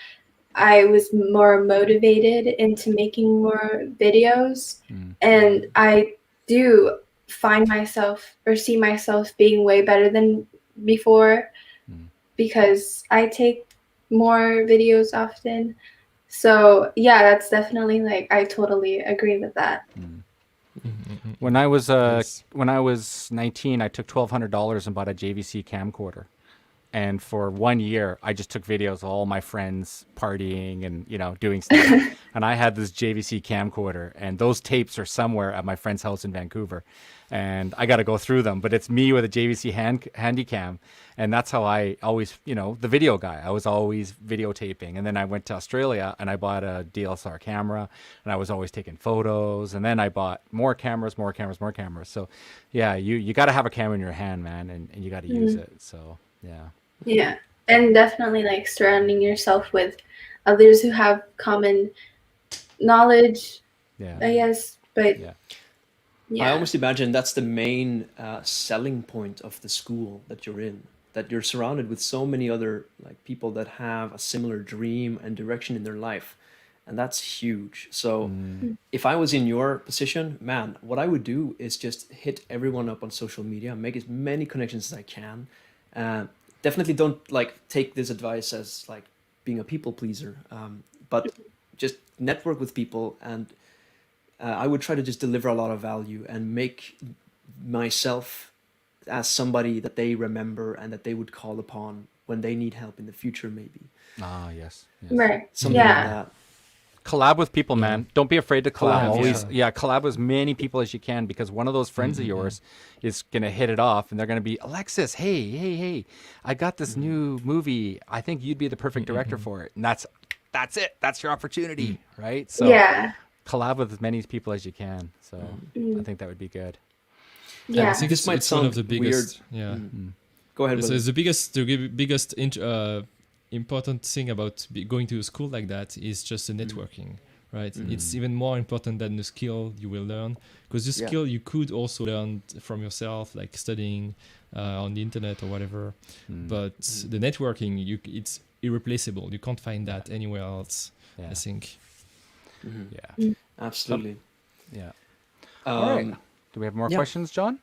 [SPEAKER 4] I was more motivated into making more videos, and I do find myself or see myself being way better than before because I take more videos often. So yeah, that's definitely like I totally agree with that.
[SPEAKER 1] When I was
[SPEAKER 3] Yes.
[SPEAKER 1] when I was 19, I took $1,200 and bought a JVC camcorder. And for 1 year, I just took videos of all my friends partying and, you know, doing stuff. And I had this JVC camcorder, and those tapes are somewhere at my friend's house in Vancouver. And I got to go through them, but it's me with a JVC Handycam. And that's how I always, you know, the video guy. I was always videotaping. And then I went to Australia and I bought a DSLR camera, and I was always taking photos. And then I bought more cameras, more cameras, more cameras. So yeah, you got to have a camera in your hand, man, and you got to use it. So yeah.
[SPEAKER 4] Yeah, and definitely like surrounding yourself with others who have common knowledge,
[SPEAKER 1] Yeah.
[SPEAKER 4] I guess. But
[SPEAKER 1] Yeah.
[SPEAKER 2] I almost imagine that's the main selling point of the school that you're in. That you're surrounded with so many other like people that have a similar dream and direction in their life, and that's huge. So if I was in your position, man, what I would do is just hit everyone up on social media, make as many connections as I can. Definitely don't like take this advice as like being a people pleaser, but just network with people, and I would try to just deliver a lot of value and make myself as somebody that they remember and that they would call upon when they need help in the future, maybe
[SPEAKER 1] Ah, yes.
[SPEAKER 4] right,
[SPEAKER 2] something like
[SPEAKER 4] yeah,
[SPEAKER 2] that.
[SPEAKER 1] Collab with people, man. Don't be afraid to collab.
[SPEAKER 2] Collab,
[SPEAKER 1] Always, yeah, collab with as many people as you can, because one of those friends of yours is gonna hit it off, and they're gonna be, Alexis, hey, I got this new movie. I think you'd be the perfect director for it, and that's it. That's your opportunity, right? So
[SPEAKER 4] yeah,
[SPEAKER 1] collab with as many people as you can. So I think that would be good.
[SPEAKER 4] yeah.
[SPEAKER 3] I think
[SPEAKER 2] This might
[SPEAKER 3] it's one of
[SPEAKER 2] sound
[SPEAKER 3] the biggest.
[SPEAKER 2] weird.
[SPEAKER 3] Yeah.
[SPEAKER 2] Go ahead.
[SPEAKER 3] So
[SPEAKER 2] William.
[SPEAKER 3] it's the biggest important thing about going to a school like that is just the networking, right? It's even more important than the skill you will learn, because the
[SPEAKER 2] Yeah.
[SPEAKER 3] skill you could also learn from yourself, like studying on the internet or whatever. But the networking, it's irreplaceable. You can't find that anywhere else.
[SPEAKER 1] Yeah.
[SPEAKER 3] I think.
[SPEAKER 1] Yeah.
[SPEAKER 2] Absolutely.
[SPEAKER 1] Yeah. All right.
[SPEAKER 2] Um,
[SPEAKER 1] Do we have more
[SPEAKER 2] yeah.
[SPEAKER 1] questions, John?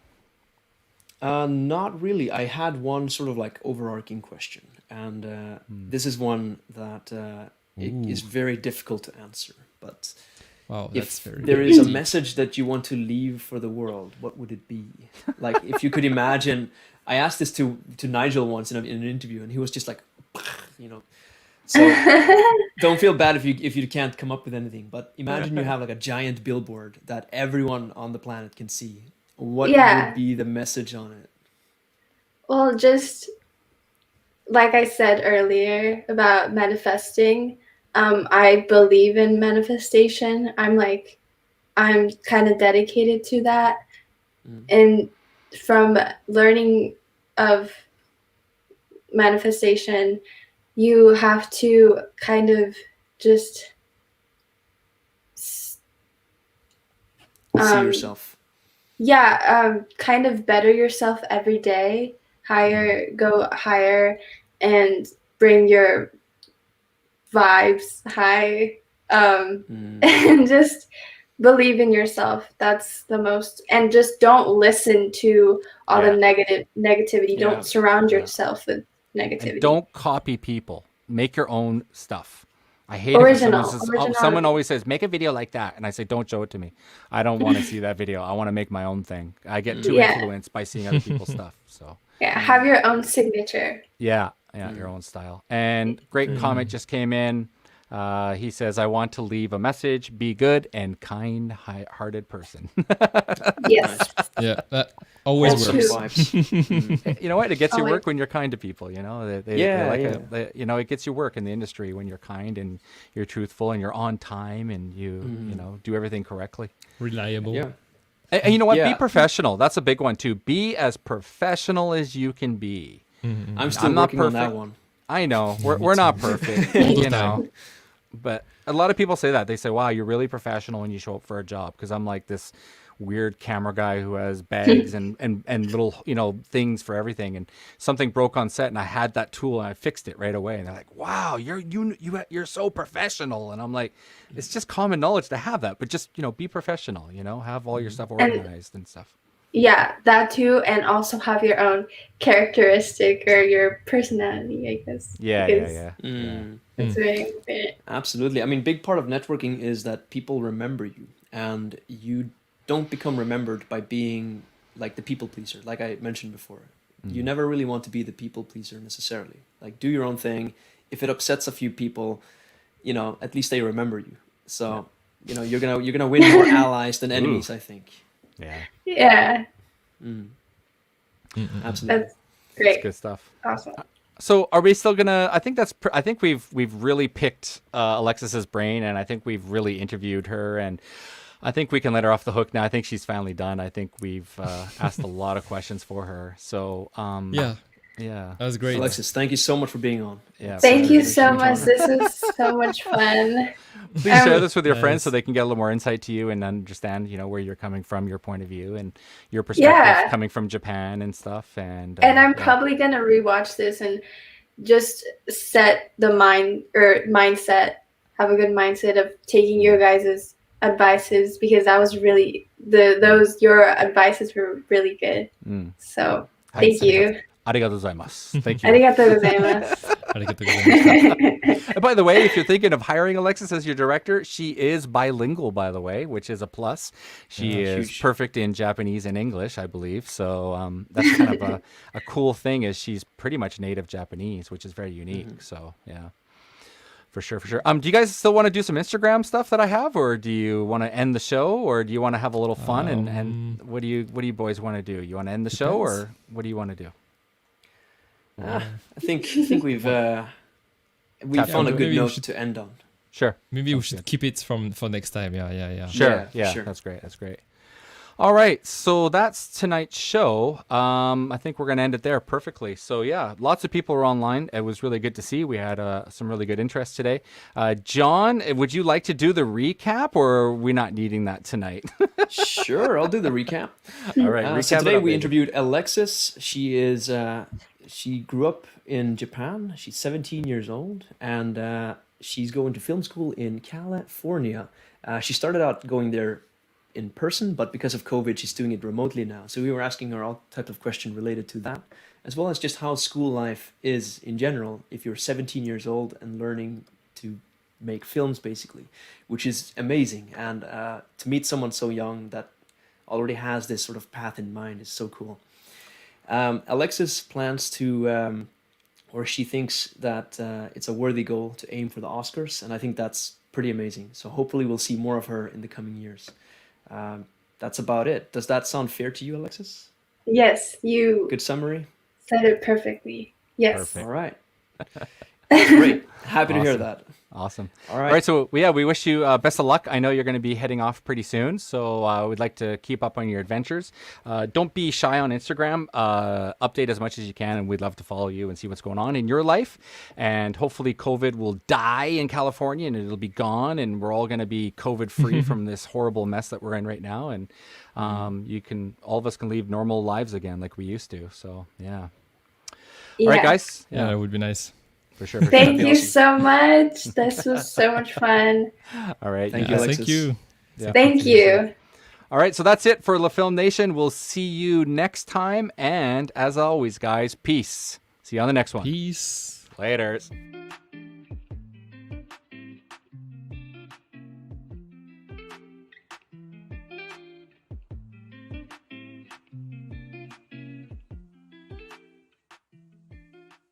[SPEAKER 2] Not really. I had one sort of like overarching question, and this is one that is very difficult to answer. But
[SPEAKER 3] Wow, that's
[SPEAKER 2] if
[SPEAKER 3] very.
[SPEAKER 2] there
[SPEAKER 3] very
[SPEAKER 2] is a
[SPEAKER 3] deep.
[SPEAKER 2] message that you want to leave for the world, what would it be? Like, if you could imagine, I asked this to Nigel once in an interview, and he was just like, you know. So don't feel bad if you can't come up with anything. But imagine you have like a giant billboard that everyone on the planet can see. What
[SPEAKER 4] Yeah.
[SPEAKER 2] would be the message on it?
[SPEAKER 4] Well, just like I said earlier about manifesting, I believe in manifestation. I'm kind of dedicated to that. And from learning of manifestation, you have to kind of just
[SPEAKER 2] See
[SPEAKER 4] um,
[SPEAKER 2] yourself.
[SPEAKER 4] kind of better yourself every day, go higher, and bring your vibes high, and just believe in yourself. That's the most, and just don't listen to all the negativity.
[SPEAKER 2] Yeah.
[SPEAKER 4] Don't surround
[SPEAKER 1] Yeah.
[SPEAKER 4] yourself with negativity.
[SPEAKER 1] And don't copy people. Make your own stuff. I hate it when someone always says, make a video like that. And I say, don't show it to me. I don't want to see that video. I want to make my own thing. I get too influenced by seeing other people's stuff. So
[SPEAKER 4] have your own signature.
[SPEAKER 1] yeah, your own style. And great comment just came in. He says, I want to leave a message. Be good and kind-hearted person.
[SPEAKER 4] Yes.
[SPEAKER 3] Yeah, that always
[SPEAKER 4] That's
[SPEAKER 3] works.
[SPEAKER 4] true.
[SPEAKER 2] Vibes.
[SPEAKER 1] You know what? It gets you
[SPEAKER 4] Oh,
[SPEAKER 1] work when you're kind to people. You know, they like it. You know, it gets you work in the industry when you're kind and you're truthful and you're on time and you know, do everything correctly.
[SPEAKER 3] Reliable.
[SPEAKER 2] Yeah.
[SPEAKER 1] And you know what? Be
[SPEAKER 2] Yeah.
[SPEAKER 1] professional. That's a big one too. Be as professional as you can be.
[SPEAKER 2] I'm still
[SPEAKER 1] I'm not
[SPEAKER 2] working on that
[SPEAKER 1] perfect.
[SPEAKER 2] one.
[SPEAKER 1] I know we're not perfect,
[SPEAKER 3] All the
[SPEAKER 1] you know. But a lot of people say that. They say, "Wow, you're really professional when you show up for a job." Because I'm like this weird camera guy who has bags and little, you know, things for everything. And something broke on set, and I had that tool, and I fixed it right away. And they're like, "Wow, you're so professional." And I'm like, "It's just common knowledge to have that, but just, you know, be professional. You know, have all your stuff organized and stuff."
[SPEAKER 4] Yeah, that too, and also have your own characteristic or your personality, I guess.
[SPEAKER 1] Yeah,
[SPEAKER 4] because
[SPEAKER 1] yeah.
[SPEAKER 4] It's very important.
[SPEAKER 2] Absolutely. I mean, big part of networking is that people remember you, and you don't become remembered by being like the people pleaser, like I mentioned before. You never really want to be the people pleaser necessarily. Like, do your own thing. If it upsets a few people, you know, at least they remember you. So, you know, you're gonna win more allies than enemies, I think.
[SPEAKER 1] Yeah.
[SPEAKER 4] Yeah,
[SPEAKER 2] Absolutely.
[SPEAKER 4] that's great.
[SPEAKER 1] It's good stuff.
[SPEAKER 4] Awesome.
[SPEAKER 1] So are we still gonna? I think I think we've really picked Alexis's brain, and I think we've really interviewed her, and I think we can let her off the hook now. I think she's finally done. I think we've asked a lot of questions for her. So yeah,
[SPEAKER 3] That was great.
[SPEAKER 2] Alexis, thank you so much for being on.
[SPEAKER 1] yeah.
[SPEAKER 4] Thank you
[SPEAKER 2] Thanks
[SPEAKER 4] so
[SPEAKER 2] for
[SPEAKER 4] much.
[SPEAKER 2] joining.
[SPEAKER 4] This was so much fun.
[SPEAKER 1] Please share this with your friends
[SPEAKER 3] Nice.
[SPEAKER 1] so they can get a little more insight to you and understand, you know, where you're coming from, your point of view, and your perspective
[SPEAKER 4] Yeah.
[SPEAKER 1] coming from Japan and stuff. And
[SPEAKER 4] I'm
[SPEAKER 1] yeah.
[SPEAKER 4] probably gonna rewatch this and just set the mindset, have a good mindset of taking your guys' advices, because that was really your advices were really good. So thank you.
[SPEAKER 1] Arigatou gozaimasu. Thank you.
[SPEAKER 4] Arigatou gozaimasu.
[SPEAKER 1] And by the way, if you're thinking of hiring Alexis as your director, she is bilingual, by the way, which is a plus. She is
[SPEAKER 2] huge.
[SPEAKER 1] perfect in Japanese and English, I believe. So that's kind of a cool thing, is she's pretty much native Japanese, which is very unique. So yeah, for sure, for sure. Do you guys still want to do some Instagram stuff that I have, or do you want to end the show, or do you want to have a little fun? And what do you boys want to do? You want to end the show, or what do you want to do?
[SPEAKER 2] I think we've found a good
[SPEAKER 3] maybe we
[SPEAKER 2] note
[SPEAKER 3] should-
[SPEAKER 2] to end on.
[SPEAKER 1] Sure.
[SPEAKER 3] Maybe we
[SPEAKER 1] Sounds
[SPEAKER 3] should
[SPEAKER 1] good.
[SPEAKER 3] keep it for next time. Yeah.
[SPEAKER 1] Sure.
[SPEAKER 2] Yeah,
[SPEAKER 1] Yeah,
[SPEAKER 2] sure.
[SPEAKER 1] That's great. That's great. All right. So that's tonight's show. I think we're going to end it there perfectly. So yeah, lots of people were online. It was really good to see. We had some really good interest today. John, would you like to do the recap, or are we not needing that tonight?
[SPEAKER 2] Sure, I'll do the recap.
[SPEAKER 1] All right.
[SPEAKER 2] So
[SPEAKER 1] recap it
[SPEAKER 2] today
[SPEAKER 1] up,
[SPEAKER 2] we
[SPEAKER 1] baby.
[SPEAKER 2] interviewed Alexis. She grew up in Japan. She's 17 years old, and she's going to film school in California. She started out going there in person, but because of COVID, she's doing it remotely now. So we were asking her all type of question related to that, as well as just how school life is in general if you're 17 years old and learning to make films, basically, which is amazing. And to meet someone so young that already has this sort of path in mind is so cool. Alexis plans to, or she thinks that it's a worthy goal to aim for the Oscars, and I think that's pretty amazing. So hopefully we'll see more of her in the coming years. That's about it. Does that sound fair to you, Alexis?
[SPEAKER 4] Yes, you
[SPEAKER 2] Good summary?
[SPEAKER 4] said it perfectly. Yes.
[SPEAKER 1] Perfect.
[SPEAKER 2] All right. Great. Happy to hear
[SPEAKER 1] Awesome.
[SPEAKER 2] that.
[SPEAKER 1] Awesome.
[SPEAKER 2] All right.
[SPEAKER 1] All right. So yeah, we wish you best of luck. I know you're going to be heading off pretty soon, so we'd like to keep up on your adventures. Don't be shy on Instagram. Update as much as you can, and we'd love to follow you and see what's going on in your life. And hopefully, COVID will die in California, and it'll be gone, and we're all going to be COVID free from this horrible mess that we're in right now. And all of us can lead normal lives again like we used to. So yeah. All right, guys.
[SPEAKER 3] Yeah, that would be nice.
[SPEAKER 1] For sure. For
[SPEAKER 4] Thank
[SPEAKER 1] sure.
[SPEAKER 4] you so much. This was so much fun.
[SPEAKER 1] All right.
[SPEAKER 2] Thank
[SPEAKER 1] yeah.
[SPEAKER 2] you, Alexis.
[SPEAKER 3] Thank you.
[SPEAKER 1] Yeah.
[SPEAKER 4] Thank you.
[SPEAKER 1] All right, so that's it for LeFilmNation. We'll see you next time. And as always, guys, peace. See you on the next one.
[SPEAKER 3] Peace.
[SPEAKER 1] Laters.